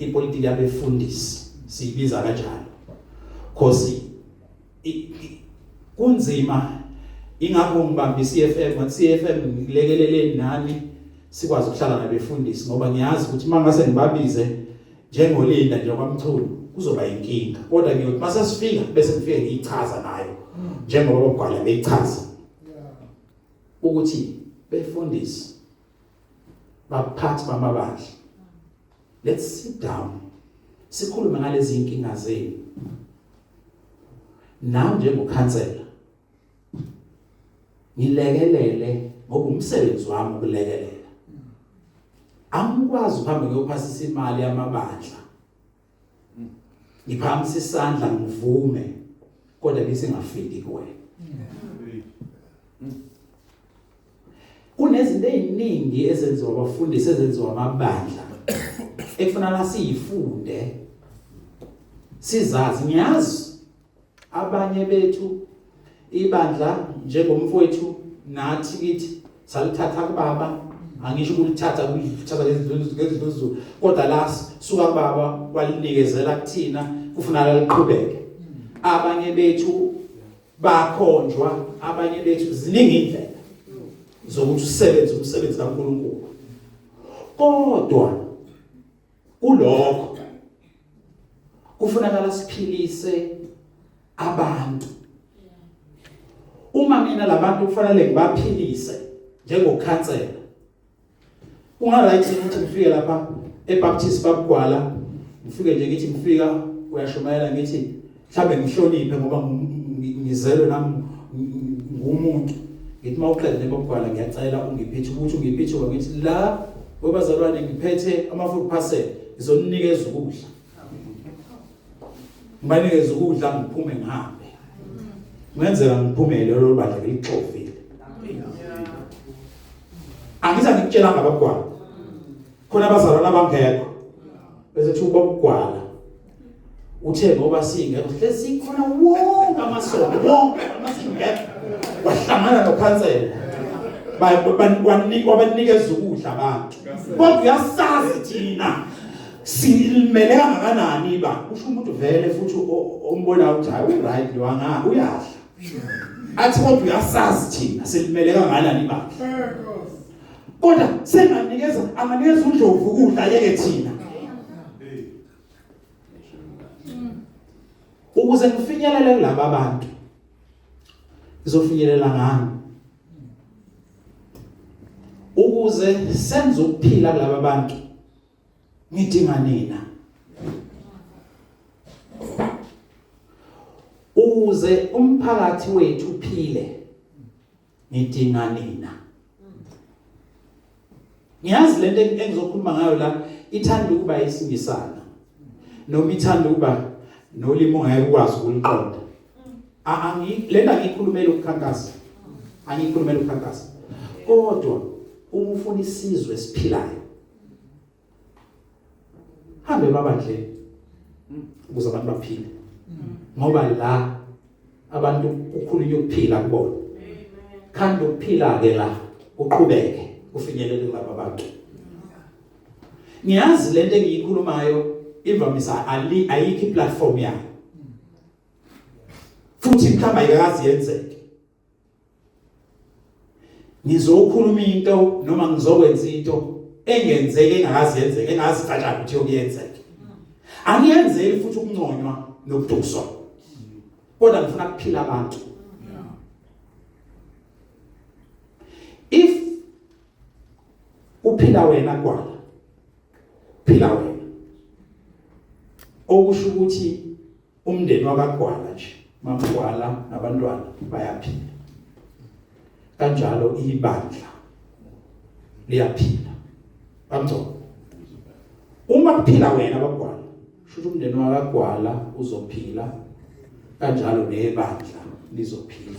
C: ipolitiki yabefundisi siyibiza kanjalo. Because kunzima ingakho ngibamba iCFM ngathi CFM ngilekelele nani sikwazi ukuhlala nabefundisi ngoba ngiyazi ukuthi mangase ngibabize njengolinda nje kwamthulu kuzoba inkinga kodwa ngiyothi mase sifika bese ngifike ngichaza nayo njengoba babugwala beyichaza ukuthi befundisi baphathi bamabandla let's sit down sikhulume ngalezi inkinga zenu nawe njengokhansela ngilekelele ngoba umsebenzi wami ukulekelela angikwazi ukuhamba ngiyophasisa imali yamabandla ngiphakamisa isandla ngivume kodwa bese ngafiki kuwena kunezinto eziningi ezenziwa abafundisi ezenziwa amabandla ekufanele siyifunde sizazi ngiyazi abanye bethu ibandla njengomfowethu nathi kithi salithatha kubaba angisho ukulithatha lezi kodwa la suka kubaba walinikezela kuthina kufanele liqhubeke abanye bethu bakhonjwa abanye bethu ziningi indlela zokuthi usebenze umsebenzi kaNkulunkulu kodwa kulokho kufanele siphilise abantu uma mina labantu kufanele ngibaphilise njengokhansela ungaright ukuthi ngifike lapha eBaptist babugwala ngifike nje ngithi ngifika uyashumayela ngithi mhlambe ngihloniphe ngoba ngizelwe nami ngumuntu ngithi mawuqeda nebabugwala ngiyacela ungiphethe ukuthi ungiphethe ngithi la webazalwane ngiphethe ama-food parcel ngizoninikeza ukudla ngibanikeza ukudla ngiphume ngihambe ngenzeka ngiphumele lelo bandla ngelixovile angiza ngikutshela ngabagwala khona abazalwana abangekho bese thuba ubugwala uthe ngoba singekho hlezi khona wonke amasonto wonke amasingekho wahlangana nokhansela banikeza ukudla abantu kodwa uyasazi thina silimele kangakanani ba usho umuntu vele futhi ombona ukuthi hayi right lo anga uyadla athi kodwa uyasazi thina selimele kangakanani imali kodwa senganikeza anganikeza uNdlovu ukudla yeke thina ukuze ngifinyelele kulabo abantu ngizofinyelela ngani ukuze senze ukuphila kulabo abantu ngidinga nina ukuze umphakathi wethu uphile ngidinga nina ngiyazi lento engizokhuluma ngayo la ithanda ukuba isingisana noma ithanda ukuba nolimo ongeke ukwazi ukuliqonda lena ngikhulumela ukukhankasa angikhulumela ukukhankasa kodwa uma ufuna isizwe esiphilayo hambe babandle ukuze abantu baphile ngoba la abantu ukhulunywa ukuphila kubona khanda ukuphila ke la uqhubeke ufinyelele kulabo abantu ngiyazi lento engiyikhulumayo imvamisa ayikho iplatform yayo futhi mhlawumbe ayikazi yenzeke ngizokhuluma into noma ngizokwenza into engenzeke engakazi yenzeke engazi kanjani ukuthi yokuyenzeka angiyenzeli futhi ukungconywa nokudukuswa kodwa ngifuna ukuphila abantu if uphila wena kwala phila wena okusho ukuthi umndeni wakagwala nje mamgwala nabantwana bayaphila kanjalo ibandla liyaphila bamtho uma kuphila wena bagwala sho umndeni wakagwala uzophila kanjalo nebandla lizophila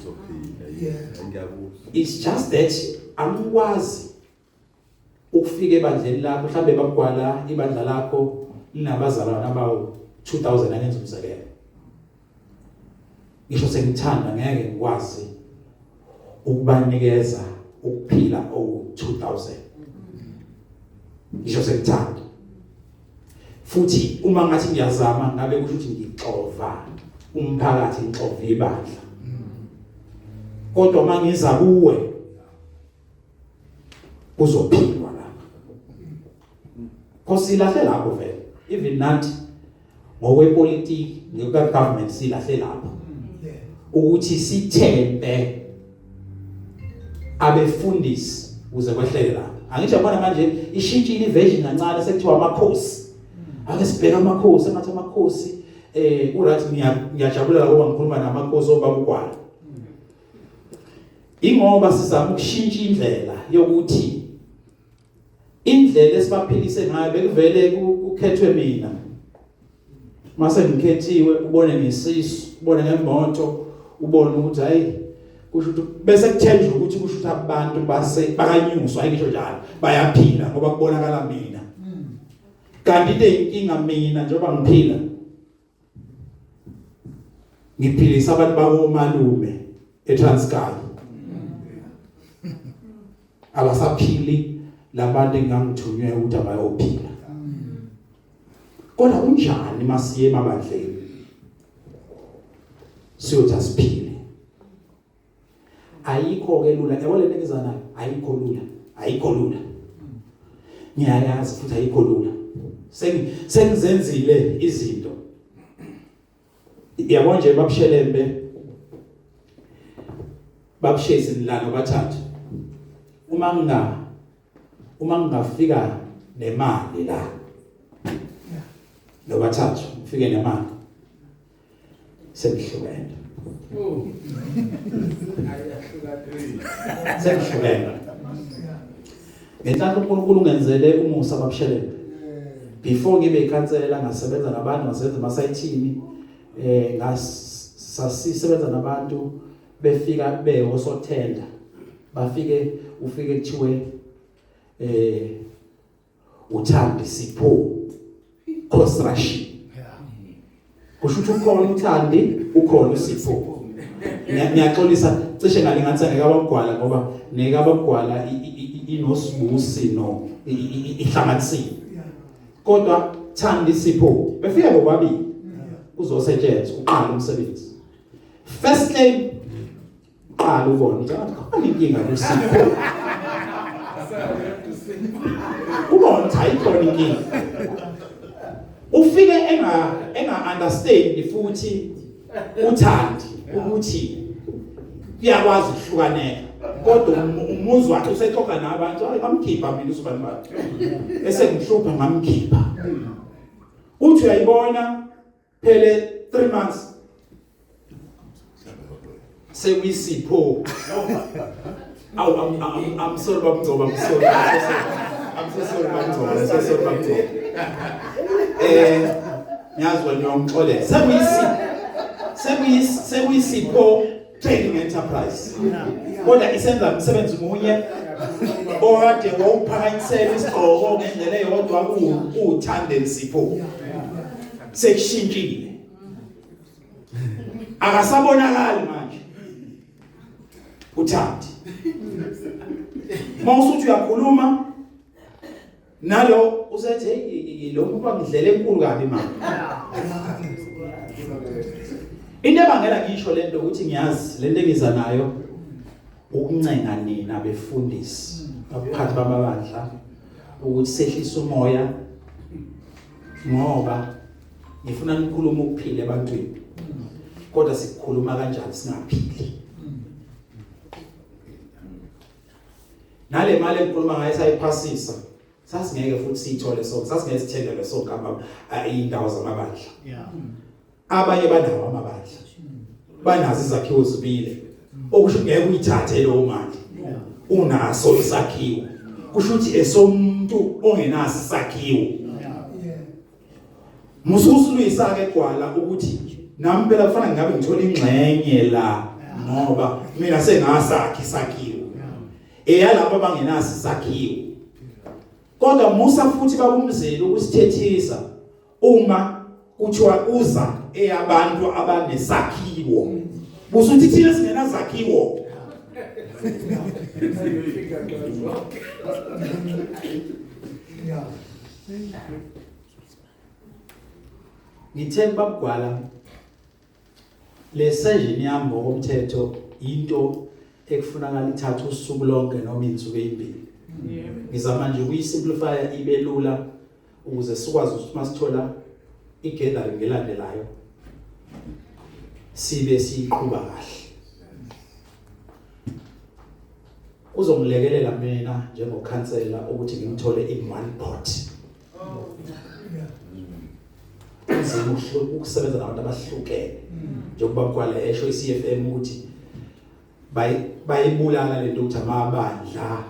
C: it's just that angikwazi ukufika ebandleni lakho mhlambe bagwala ibandla lakho linabazalwana abawu 2000 angenza umsebenzi ngisho sengithanda ngeke ngikwazi ukubanikeza ukuphila oku-2000 ngisho sengithanda futhi uma ngathi ngiyazama ngabe kusho ukuthi ngixova umphakathi ngixova ibandla kodwa mangiza kuwe uzophilwa lapha kosilahle lapho vele even nathi ngokwepolitiki ngokwe-government silahle lapho ukuthi sithembe abefundisi ukuze kwehlele lapho angisho yabona manje ishintshile iversion kancane sekuthiwa amakhosi ake sibheka amakhosi engathi amakhosi urathi ngiyajabulela ngoba ngikhuluma namakhosi obabugwala ingoba sizama ukushintsha indlela yokuthi indlela esibaphilise ngayo bekuvele kukhethwe mina mase ngikhethiwe ubone ngesisu ubone ngemoto ubone ukuthi hayi kusho ukuthi bese kuthenjwe ukuthi kusho ukuthi abantu bakanyuswa ayikho njalo bayaphila ngoba kubonakala mina kanti into inkinga mina njengoba ngiphila ngiphilisa abantu bakomalume eTranskei abasaphili labantu engangithunywe ukuthi abayophila kodwa kunjani masiye emabandleni siyothi asiphile ayikho ke lula yabo le nkezana ayikho lula ngiyayazi futhi ayikho lula sengizenzile izinto yabo nje babushelembe babushezi nilana bathathu uma ngingafika nemali la nobathathu ufike nemali sengihlukene sengihlukene ngenhlanhla uNkulunkulu ungenzele umusa babushelele before ngibe ikhansela ngasebenza nabantu ngasebenza emasayithini ngasisebenza nabantu befika beyosothenda ufike kuthiwe uThandi Sipho construction kusho ukuthi ukhona uThandi ukhona uSipho ngiyaxolisa cishe ngalinganisa ngekabagwala ngoba nekabagwala inosibusi no ihlanganisiwe kodwa Thandi Sipho befika bobabili uzosetshenzwa uqala umsebenzi first name uqala ubone ukuthi khona inkinga kuSipho. Ubone ukuthi ayikhona inkinga. Ufike enga understand futhi uthandi ukuthi uyakwazi ukuhlukaneka. Kodwa umuzwa wakhe usexoxa nabantu ngamkhipha mina usibani bakhe. Esengihlupa ngamkhipha. Uthi uyayibona phele 3 months sekusipho. I'm sorry babugcoba, I'm sorry. I'm so sorry babugcoba, I'm so sorry babugcoba. Ngiyazwa ngiyongixolela. Sekusipho trading enterprise. Kodwa isenza umsebenzi munye okade wawuphakanyisela isigqoko ngendlela eyodwa kuthande lesipho. Sekushintshile. Akasabonakali manje. Uthandi. Mawusuthi uyakhuluma nalo usethi hey lo muntu bangidlela enkulu kabi manje. Into ebangela ngisho lento ukuthi ngiyazi lento engiza nayo ukuncenga nina befundisi abaphathi bamabandla ukuthi sehlisa umoya ngoba ngifuna nikhuluma ukuphila ebantwini kodwa sikhuluma kanjani singaphili. Nale mali engikhuluma ngayo sayiphasisa sasingeke futhi siyithole sonke sasingeke sithendele sonke indawo zamabandla. Abanye banawo amabandla banazo izakhiwo zibili okusho ngeke uyithathe lo mali unaso isakhiwo kusho ukuthi esomuntu ongenaso isakhiwo. Mususuluyisa ke kwala ukuthi nami phela kufanele ngabe ngithola ingxenye la ngoba mina sengasakhi isakhiwo. Eyalapha bangenaso isakhiwo. Kodwa musa futhi babumzela ukusithethisa uma kuthiwa uza eyabantu abanesakhiwo. Busuthi thina singena zakhiwo. Ngithemba babugwala le session yami ngokomthetho into ekufunakala ithatha usuku lonke noma insuku ezimbili. Ngizama nje ukuyisimplify ibe lula ukuze sikwazi ukuthi masithola igathering elandelayo sibe siqhubha kahle. Uzongilekelela mina njengokhansela ukuthi ngimthole in one pot. Ngizama ukusebenza nabantu abahlukene njengoba kwale esho iCFM ukuthi bayibulala lento ukuthi amabandla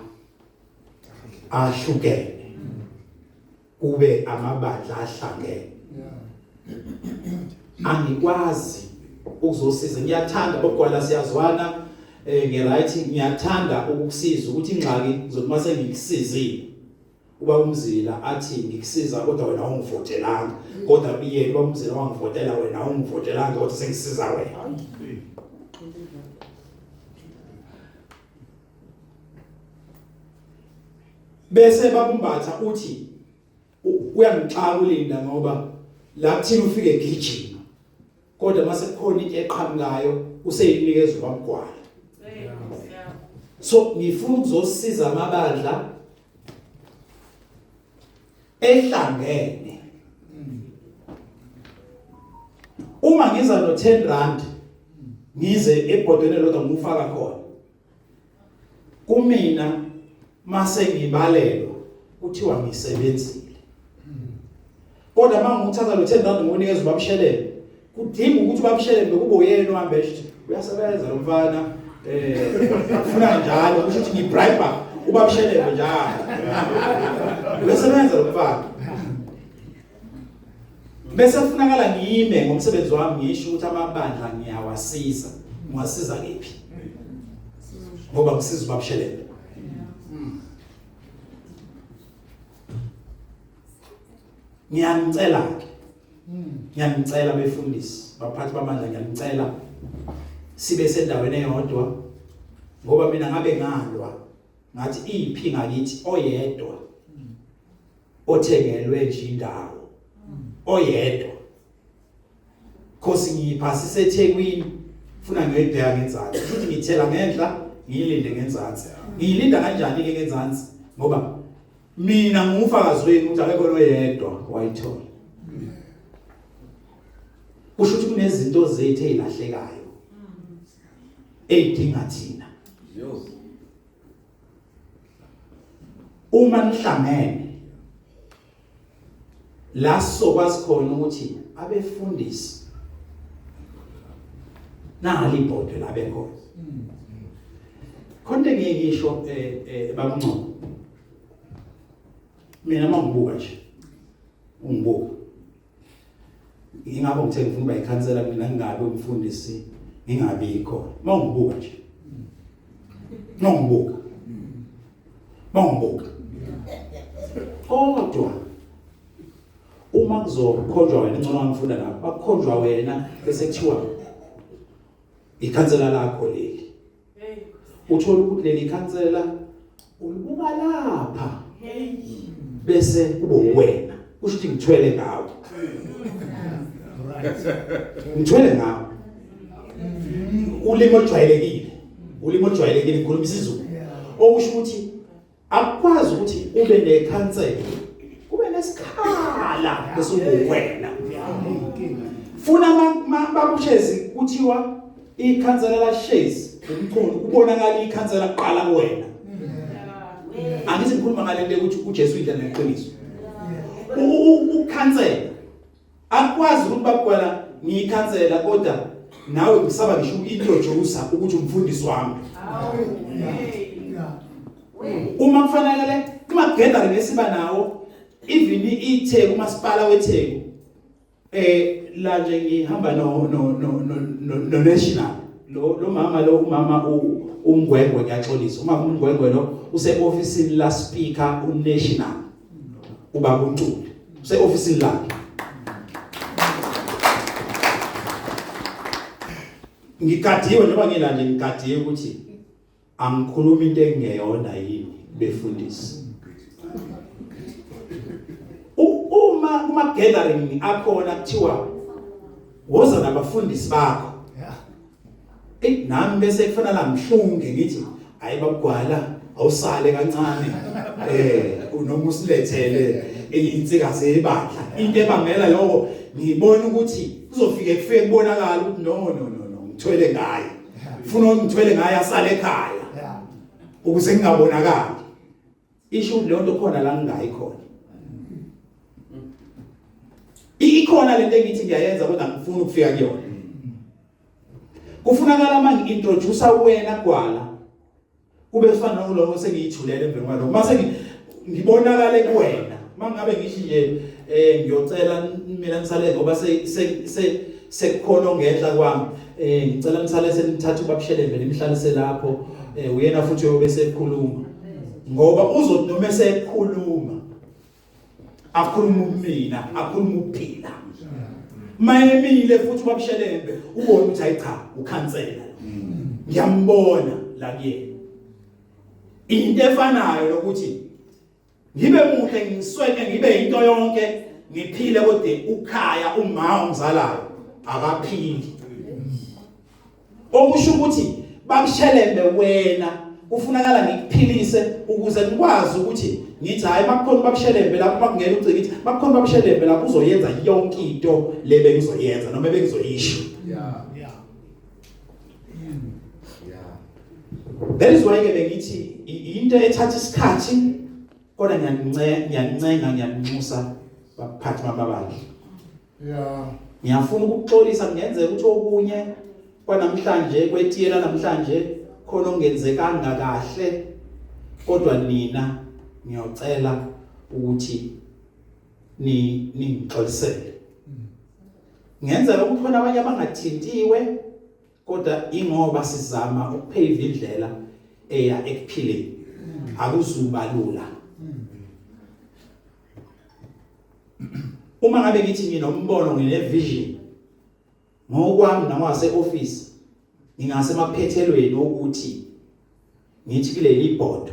C: ahlukene kube amabandla ahlangene. Angikwazi ukuzosiza ngiyathanda bogwala siyazwana ngeright ngiyathanda ukukusiza ukuthi ingxaki ngizothi mase ngikusizile uba umzila athi ngikusiza kodwa wena ungivotelanga kodwa yena uba umzila wangivotela wena ungivotelanga kodwa sengisiza wena. Bese babumbatha uthi uyangixaka ulinda ngoba la kuthina ufike gijima kodwa mase kukhona into eqhamukayo useyinikeza ubamgwala. So ngifuna ukuzosiza amabandla ehlangene. Uma ngiza no 10 rand ngize ebhodweni lodwa ngufaka khona kumina mase ngibalelwa kuthiwa ngisebenzile. Kodwa manguthatha lo 10 rand ngonikeza ubabishelele kudinga ukuthi ubabishelele bekube uyena ohambe ethi uyasebenza lo mfana ufuna njalo kusho ukuthi ngibribe ubabishelele njalo uyasebenza lo mfana. Bese kufunakala ngime ngomsebenzi wami ngisho ukuthi amabandla ngiyawasiza ngwasiza kephi ngoba ngisiza ubabishelele. Ngiyanicela befundisi baphathi bamandla ngiyanicela sibe sendaweni eyodwa ngoba mina ngabe ngalwa ngathi iphi ngakithi oyedwa othengelwe nje indawo oyedwa khosi ngiyiphasise eThekwini ufuna ngiyibheka ngenzansi futhi ngithela ngenhla ngiyilinde ngenzansi ngiyilinda kanjani ke ngenzansi ngoba mina ngufakazi wenu ukuthi akekho noyedwa wayithola kusho ukuthi kunezinto zethu ezilahlekayo eyidinga thina uma nihlangene la sokwazi khona ukuthi abefundisi nali ibhodwe la bekhona konke ngisho bakuncoma mina mangibuka nje ungibuka ingaba ngithe ngifuna ukuba ikhansela mina ngingabe umfundisi ngingabikho mangibuka nje mangibuka kodwa uma kuzokhonjwa wena ngcono ngifunda lapho bakhonjwa wena bese kuthiwa ikhansela lakho leli uthola ukuthi leli khansela ulibuka lapha bese kube wena kusho ukuthi ngithwele ngawo ngithwele ngawo ulimo ojwayelekile ngikhuluma isiZulu okusho ukuthi akwazi ukuthi ube nekhansela kube nesikhala bese uwena funa bakushezi kuthiwa ikhansela la shezi umqondo kubonakala ikhansela kuqala kuwena angithi ngikhuluma ngale nto ukuthi uJesu indlela neqiniso ukhansela akwazi ukuthi bakugwala ngikhansela kodwa nawe ngisaba ngisho introduce ukuthi umfundisi wami uma kufanele kumagedara lesiba nawo even iTheku umasipala weTheku la nje ngihamba no national lo mama uMgwengwe ngiyaxolisa uma uMgwengwe lo use office la speaker unational uba kuNtuli use office lakhe ngikadiwe noma ngilanje ngikadiwe ukuthi angikhuluma into engeyona yini befundisi uma gathering akhona kuthiwa woza nabafundisi bakho nami bese kufanele ngihlunge ngithi hayi babugwala awusale kancane noma usilethele insikazi ebandla into ebangela lokho ngibona ukuthi kuzofike kubonakala ukuthi no ngithwele ngaye ufuna ngithwele ngaye asale ekhaya ukuze ngingabonakali isho le nto khona la ngingayi khona ikhona lento engithi ngiyayenza kodwa ngifuna ukufika kuyona kufunakala manje introduce wena gwala kube fana nalowo sengiyithulele emveni kwalokho mase ngibonakale kuwena mangabe ngithi nje ngiyocela mina ngisale ngoba sekukhona ngehla kwami ngicela ngisale senithatha ubabshelembe nimhlalise lapho uyena futhi uyobe sekhuluma ngoba uzothi noma esekhuluma akhuluma mina akhuluma ukuphila mayemile futhi ubabshelembe ubone ukuthi hayi cha ukhansela ngiyambona la kuyena into efanayo lokuthi ngibe muhle ngisweke ngibe into yonke ngiphile kodwa ukhaya uma ongizalayo akaphili okusho ukuthi babshelembe wena ufunakala ngikuphilise ukuze ngikwazi ukuthi ngithi hayi makukhona babshelembe lapho makungena ucike ukuthi makukhona babshelembe lapho uzoyenza yonke into lebe ngizoyenza noma bengizoyisho that is why ke bengithi into ethatha isikhathi kodwa ngiyancenga ngiyanxusa baphathi bababali ngiyafuna ukuxolisa ngenzeka ukuthi okunye kwanamhlanje kwetiyela namhlanje khona ongenzekanga kahle kodwa nina ngiyocela ukuthi ningixolisele ngenzeka ukuthi khona abanye abangathintiwe kodwa ingoba sizama ukupave indlela eya ekuphileni akuzubalula uma ngabe ngithi nginombono ngine vision ngokwami namase office ngingase maphethelweni ukuthi ngithi kuleli board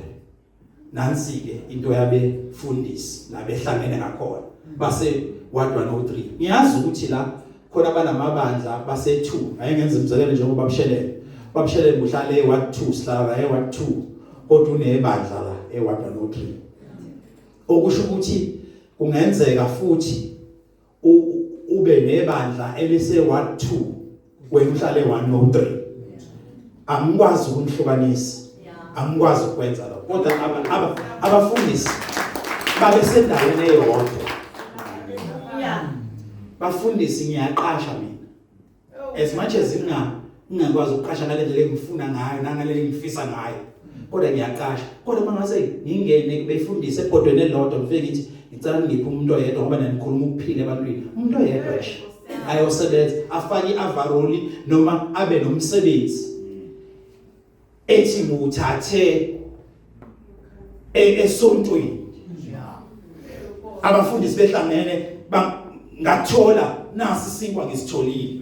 C: nansi ke into yabefundisi labehlangene ngakhona base ward 103 ngiyazi ukuthi la khona banamabandla base2 ayengenza umzekelo njengoba babushelele uhlale e-Ward 2 sihlala e-Ward 2 kodwa unebandla la e-Ward 1 no 3 okusho ukuthi kungenzeka futhi ube nebandla elise-Ward 2 wena uhlale e-1 no 3 angikwazi ukunihlukanisa angikwazi ukwenza lokho kodwa abafundisi babe sendaweni eyodwa bafundisi ngiyaqasha mina as much as ngingakwazi ukuqasha ngalendlela engifuna ngayo nangalendlela engifisa ngayo kodwa ngiyaqasha kodwa mangase ngingene befundise ebhodweni elodwa ngifike ngithi ngicela ngiphe umuntu oyedwa ngoba nanikhuluma ukuphila ebantwini umuntu oyedwa nje ayosebenza afake i-avaroli noma abe nomsebenzi ethi nguthathe esontweni abafundisi behlangene ngathola nasi isinkwa ngisitholile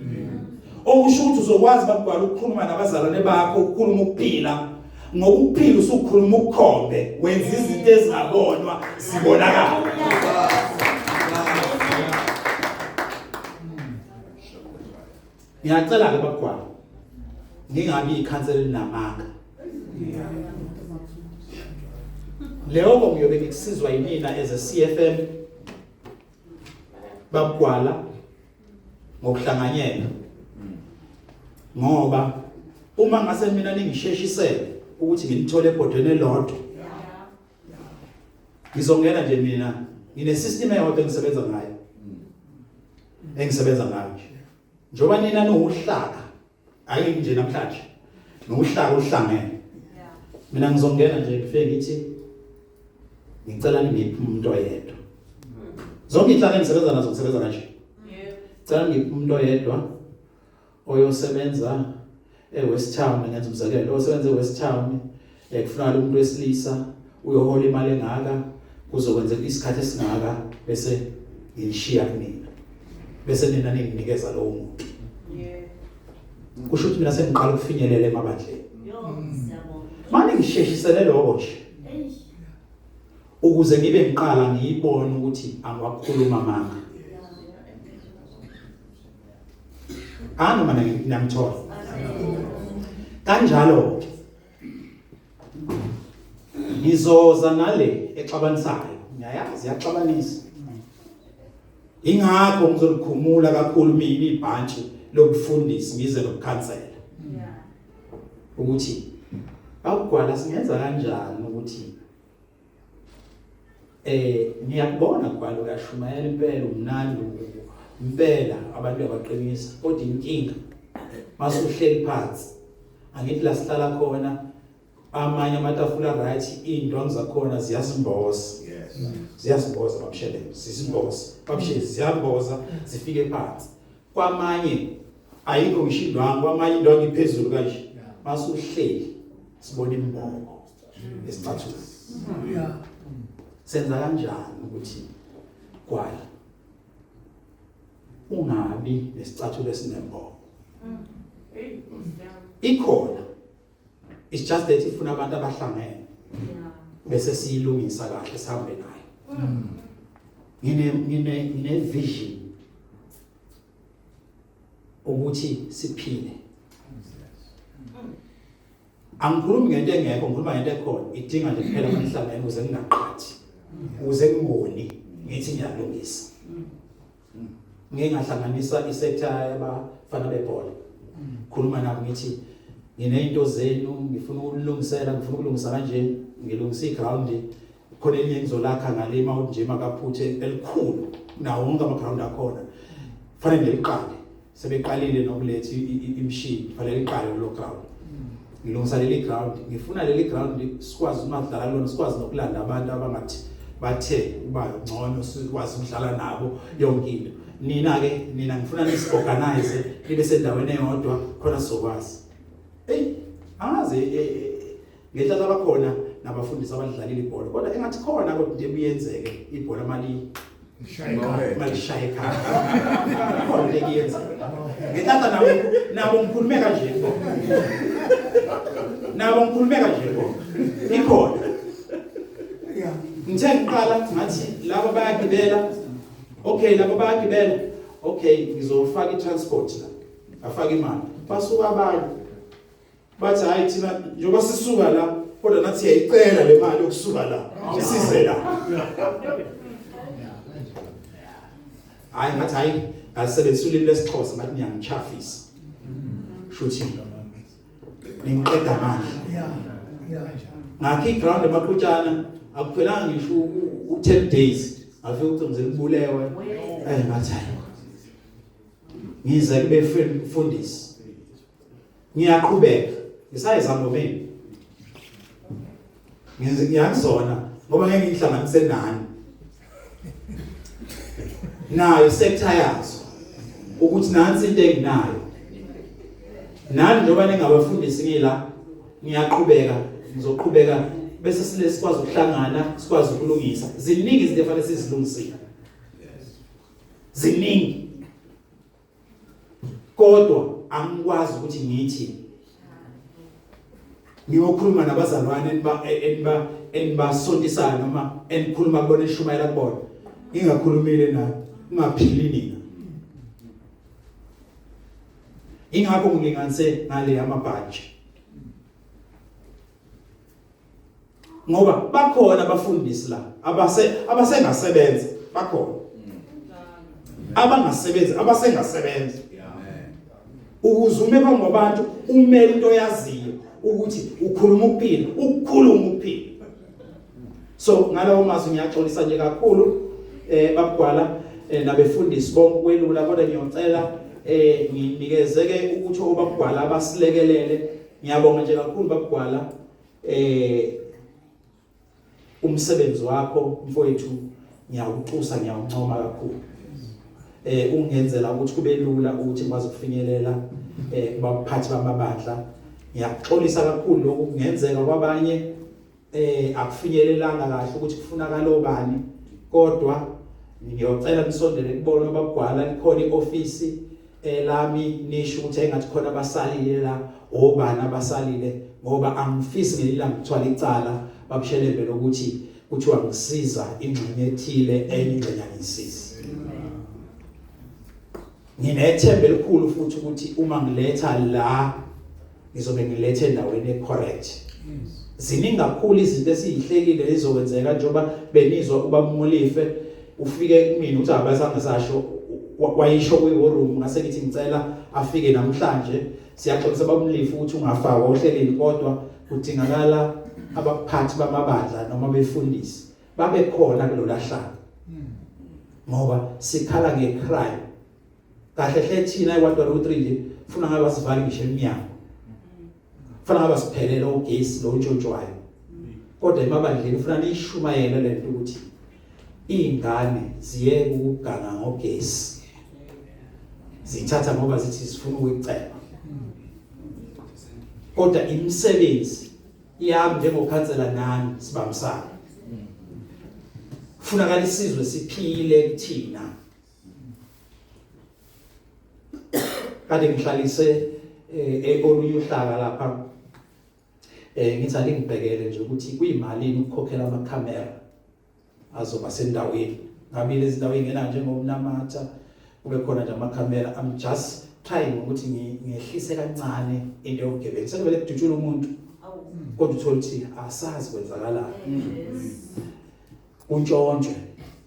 C: okusho ukuthi uzokwazi babhala ukukhuluma nabazalwane bakho ukukhuluma ukuphila ngokuphila usukhuluma ukukhombe wenza izinto ezingabonwa zibonakala ngiyacela ke babagwala ngingabi ikhansela linamanga leyo ngiyobe ngikusizwa yinina as a CFM babagwala ngokuhlanganyela ngoba uma ngase mina ningisheshisele ukuthi ngilithole ebhodweni elodwa ngizongena nje mina ngine system eyodwa engisebenza ngayo njoba nina nohlaka ayi nje namhlanje nohlaka uhlangene mina ngizongena nje ngifike ngithi ngicela ngiphe umuntu oyedwa zonke inhlaka engisebenza nazo ngisebenza kanje ngicela ngiphe umuntu oyedwa oyosebenza eWest Town ngenza umzekelo osebenza eWest Town ekufuna umuntu wesilisa uyohola imali engaka kuzokwenzeka isikhathi esingaka bese ngishiya kumina bese nina ninginikeza lowo muntu kusho ukuthi mina sengiqala ukufinyelela emabandleni manje ngisheshisele lokho nje ukuze ngibe ngiqala ngiyibone ukuthi angiwakhuluma amanga noma namthola kanjalo ngizoza nale exabanisayo ngiyayazi yaxabanisa ingakho ngizolikhumula kakhulu mina ibhantshi lokufundisa ngize lokukhansela ukuthi awugwala singenza kanjani ukuthi ngiyakubona kwalo uyashumayela impela umnandi impela abantu abaqinisa kodwa inkinga masuhleli phansi angithi la sihlala khona amanye amatafula right indwangu zakhona ziyasimboza ziyasimboza babshele sisimboza babshele ziyamboza zifike phansi kwamanye ayikho ngishindwangu kwamanye indwangu iphezulu kanje masuhleli sibona imbongo esicathula senza kanjani ukuthi kwala ungabi nesicathulo esinembobo ikhona it's just that ifuna abantu abahlangene bese siyilungisa kahle sihambe nayo ngine vision ukuthi siphile angikhulumi ngento engekho ngikhuluma ngento ekhona idinga nje kuphela amahlanganwe ukuze ngingaqhathi ukuze ngiboni ngithi ngiyalungisa ngingahlanganisa isector yabafana bebhola khuluma nabo ngithi nginezinto zenu ngifuna ukulungisela ngifuna ukulungisa kanje ngilungisa iground khona elinye ngizolakha ngale Mount Jema kaphuthe elikhulu nawo wonke ama-ground akhona fanele ngiliqale sebeqalile nokuletha imshini fanele iqale lo ground ngilungisa leli ground ngifuna leli ground sikwazi umadlala lona sikwazi nokulanda abantu abangathi bathe uba ngcono sikwazi ukudlala nabo yonke into nina ngifuna nisiorganize libe sendaweni eyodwa khona sizokwazi angazi ngehlala bakhona nabafundisi abadlalile ibhola kodwa engathi khona kodwa into ebiyenzeke ibhola mali shaya ekhaya khona into eyenza ngehlala nabo ngikhulume kanje ikhona ngithe ngiqala ngathi laba bayagibela okay laba bayagibela okay ngizofaka i-transport la afaka imali basuka abanye bathi hayi thina njengoba sisuka la kodwa nathi siyayicela le mali yokusuka la isize la hayi ngathi hayi asebenzisa ulimi lesixhosa bathi ngiyangichafisa shuthi ngiqeda manje ngakho i-ground emaqhutshana akuphelanga ngisho u-10 days afike ukuthi ngizebulewe ngathi hayi ngize kube mfundisi ngiyaqhubeka ngisayizangomeni ngiyakuzona ngoba ngeke ngihlanganise nani nayo sector yazo ukuthi nansi into enginayo nani njengoba ningabafundisi ngila ngiyaqhubeka ngizoqhubeka bese sile sikwazi ukuhlangana sikwazi ukulungisa ziningi izinto efanele sizilungisile ziningi kodwa angikwazi ukuthi ngithi ngiyokhuluma nabazalwane enibasontisayo noma enikhuluma kubona eshumayela kubona ngingakhulumile nani ungaphili nina ingakho ngilinganise ngale amabhaji ngoba bakhona abafundisi la abasengasebenza bakhona abangasebenzi abasengasebenza ukuzume phambi kwabantu umele into yaziyo ukuthi ukhuluma ukuphila so ngalawo mazwi ngiyaxolisa nje kakhulu babugwala nabefundisi bonke kwelula kodwa ngiyocela nginikezeke ukuthi obabugwala abasilekelele ngiyabonga nje kakhulu babugwala umsebenzi wakho mfowethu ngiyawuxusa ngiyawuncoma kakhulu ungenzela ukuthi kube lula ukuthi ngikwazi ukufinyelela kubaphathi bamabandla ngiyaxolisa kakhulu lokho kungenzeka kwabanye akufinyelelanga kahle ukuthi kufunakala obani kodwa ngiyocela nisondele kubona babugwala likhona ioffice lami nisho ukuthi engathi khona abasalile la obani abasalile ngoba angifisi ngelilanga kuthiwa licala babushelembe lokuthi kuthiwa ngisiza ingxenye ethile enye ingxenye angisizi nginethembe elikhulu futhi ukuthi uma ngiletha la ngizobe ngilethe endaweni ecorrect ziningi kakhulu izinto esizihlelile ezizokwenzeka njengoba benizwa kuba Mulife ufike kumina uthi abasasho wayisho kwi-war room ngase ngithi ngicela afike namhlanje siyaxolisa baMulife ukuthi ungafaka ohleleni kodwa kudingakala abaphathi bamabandla noma befundisi babe khona kulola hlanga ngoba sikhala ngecrime kahle hle thina e123 nje ufuna ngabe sivale ngisho eminyango ufuna ngabe siphelele ugesi lo ntshontshwayo kodwa emabandleni ufuna nishumayele lento ukuthi ingane ziye ukuganga ngogesi zithatha ngoba zithi sifuna ukuyiceba kodwa imisebenzi yami njengokhansela nami sibambisana kufunakala isizwe siphile kuthina kade ngihlalise olunye uhlaka lapha ngithi alingibhekele nje ukuthi kuyimalini ukukhokhela amakhamera azoba sendaweni ngabile izindawo ingena njengomnamatha kube khona nje amakhamera I'm just trying ukuthi ngehlise kancane into yokugebenga sekuvele kudutshula umuntu kodwa uthola ukuthi asazi kwenzakalani untshontshe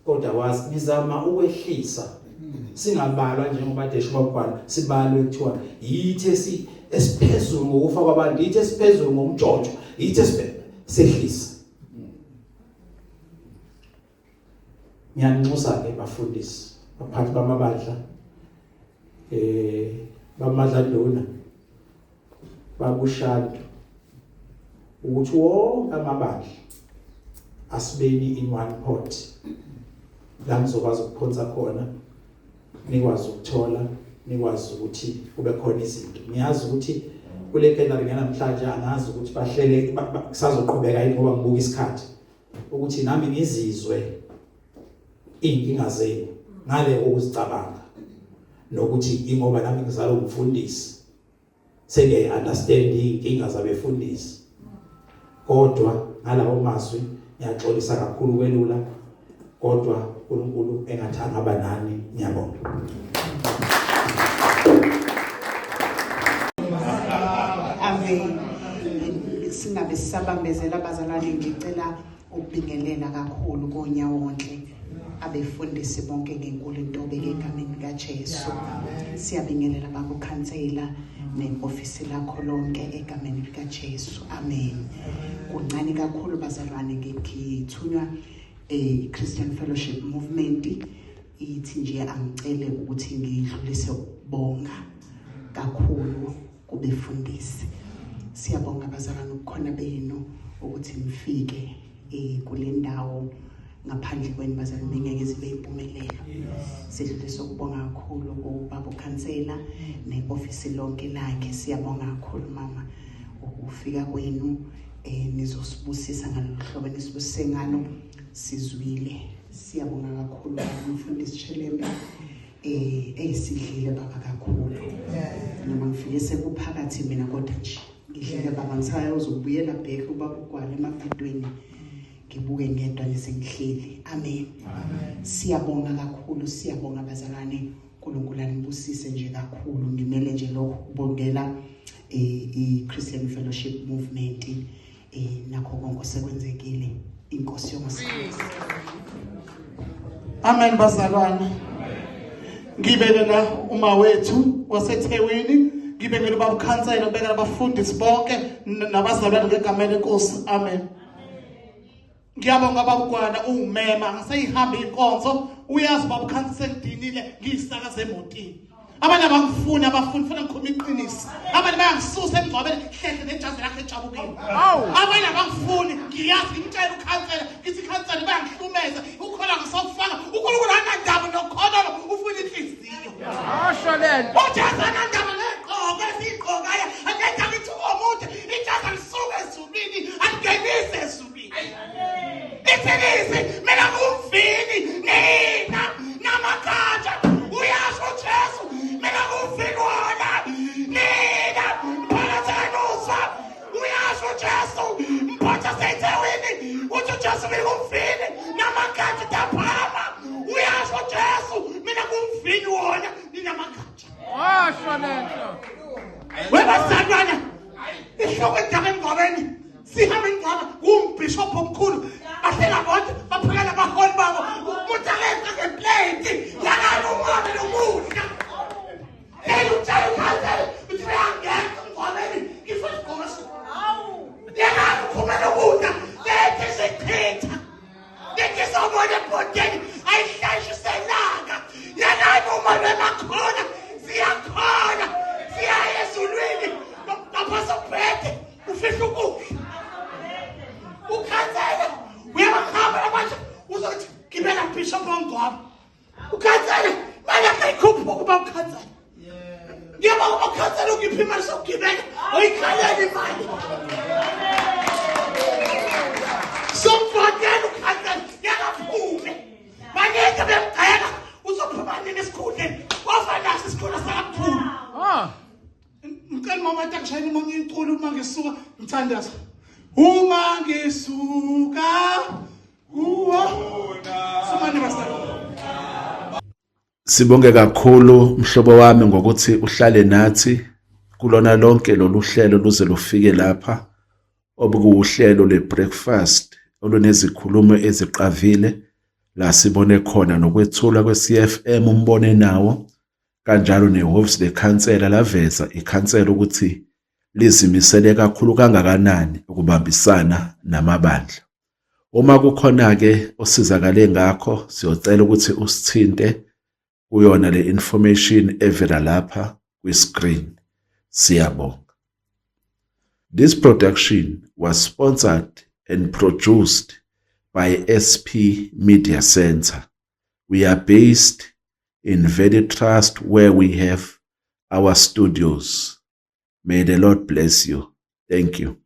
C: kodwa wazi nizama ukwehlisa singabalwa njengoba desho babugwala sibalwe kuthiwa yithi esiphezulu ngokufa kwabantu yithi esiphezulu ngomtshontsho yithi sehlisa ngiyanxusa ke bafundisi baphathi bamabandla bamadladona babushantu ukuthi wonke amabandla asibeni in one pot la ngizokwazi ukuphonsa khona nikwazi ukuthola nikwazi ukuthi kube khona izinto ngiyazi ukuthi kule calendar namhlanje angazi ukuthi bahlele kusazoqhubeka yini ngoba ngibuka isikhathi ukuthi nami ngizizwe inkinga zenu ngale ukuzicabanga nokuthi ingoba nami ngizalo umfundisi senge understand inkinga zabefundisi kodwa ngalawo mazwi ngiyaxolisa kakhulu kwelula kodwa uNkulunkulu engathanga abanani. Ngiyabonga.
D: Amen. Singabe sisabambezela abazalwane, ngicela ukubingelela kakhulu konyawo-onke abefundisi bonke ngenkulu intobe egameni likaJesu. Siyabingelela babukhansela ne-ofisi lakho lonke egameni likaJesu. Amen. Kuncane kakhulu bazalwane, ngithunywa Christian Fellowship Movement ithi nje angicele ukuthi ngidlulise ukubonga kakhulu kubefundisi. Siyabonga bazalwane ukukhona benu ukuthi nifike kule ndawo ngaphandle kwenu bazalwane ngeke zibe impumelelo. Sidlulisa ukubonga kakhulu kubaba ukhansela ne-ofisi lonke lakhe. Siyabonga kakhulu mama ukufika kwenu, nizosibusisa ngalohlobo nisibusise ngalo, sizwile. Siyabonga kakhulu umfundisi Chelembe eyisidlile baba kakhulu. Noma ngifike sekuphakathi mina kodwa nje ngidlile baba, ngisayozobuyela back ubaba uGwala emavidweni ngibuke ngedwa nisengihleli. Amen. Siyabonga kakhulu, siyabonga bazalwane. uNkulunkulu anibusise nje kakhulu. Ngimele nje lokho ukubongela i-Christian Fellowship Movement nakho konke osekwenzekile. Inkosi yomsebenzi.
E: Amen bazalwane. Ngibekela uma wethu waseThekwini, ngibekela ubaba ukhansela, ngibekela abafundisi bonke nabazalwane ngegama lenkosi. Amen. Ngiyabonga baba uGwala ungimema, ngiseyihamba inkonzo, uyazi baba ukhansela sengidinile ngiyisakaza emotini. Abanye abangifuni abafuni funa ngikhuluma iqiniso. Abanye bayangisusa emgcwabeni hlehle nejazi lakhe ejabukile. Abanye abangifuni ngiyazi ngitshela ukhansela, ngithi khansela bayangihlumeza, ukhona ngisofaka. uNkulunkulu anandaba nokhona ufuna inhliziyo.
F: Asho lento.
E: Ujazi anandaba neqoqo esiqoqayo, angenza ngithi umuntu ijazi lisuke ezulwini, angenise ezulwini. Isilisi mina ngumvini nina namakhaja uyasho Jesu mina ngumvini wona nina mphathanusa uyasho Jesu mphatha seThekwini uthi Jesu mina ngumvini namakhaja taphama uyasho Jesu mina ngumvini wona nina makhaja.
F: Asho lento.
E: Webazalwane ihloko endaba engcwabeni sihamba ingcwaba kumbishop omkhulu ahlela bonke baphekela abaholi babo umuntu akenza ngeplate yakani umama nomudla utshaya ukhansela uthi bayangena engcwabeni ngifasikosi yakani ukhumela ukudla lethi sichitha lethi sobona ebhodeni ayihlashiselanga yakani uma lwemakhona siyakhona siyaye ezulwini naphasophethe ufihla ukudla ukhansela uyabakhamba manje uzothi gibela bishop ongcwaba ukhansela manje akayikhupha kuba ukhansela ngiyabonga ukhansela ungiphi imali sokugibela oyikhaleli imali somfotela ukhansela yakaphume mangeke bemgcela uzophuma nini esikhundleni wafanasi isikhundla sakaphuma. Ngicela mama takshayini umonye inkulu uma ngisuka ngithandaza uma ngisuka Sumane basala.
A: Sibonge kakhulu mhlobo wami ngokuthi uhlale nathi kulona lonke lolu hlelo luze lufike lapha obukuhlelo le-breakfast olunezikhulumo eziqavile la sibone khona nokwethula kwe-CFM umbone nawo kanjalo nehhovisi lekhansela laveza ikhansela ukuthi lizimisele kakhulu kangakanani ukubambisana namabandla. Uma kukhona ke osizakale ngakho siyocela ukuthi usithinte kuyona le information evela lapha kwi-screen. Siyabonga. This production was sponsored and produced by SP Media Center. We are based in Valley Trust where we have our studios. May the Lord bless you. Thank you.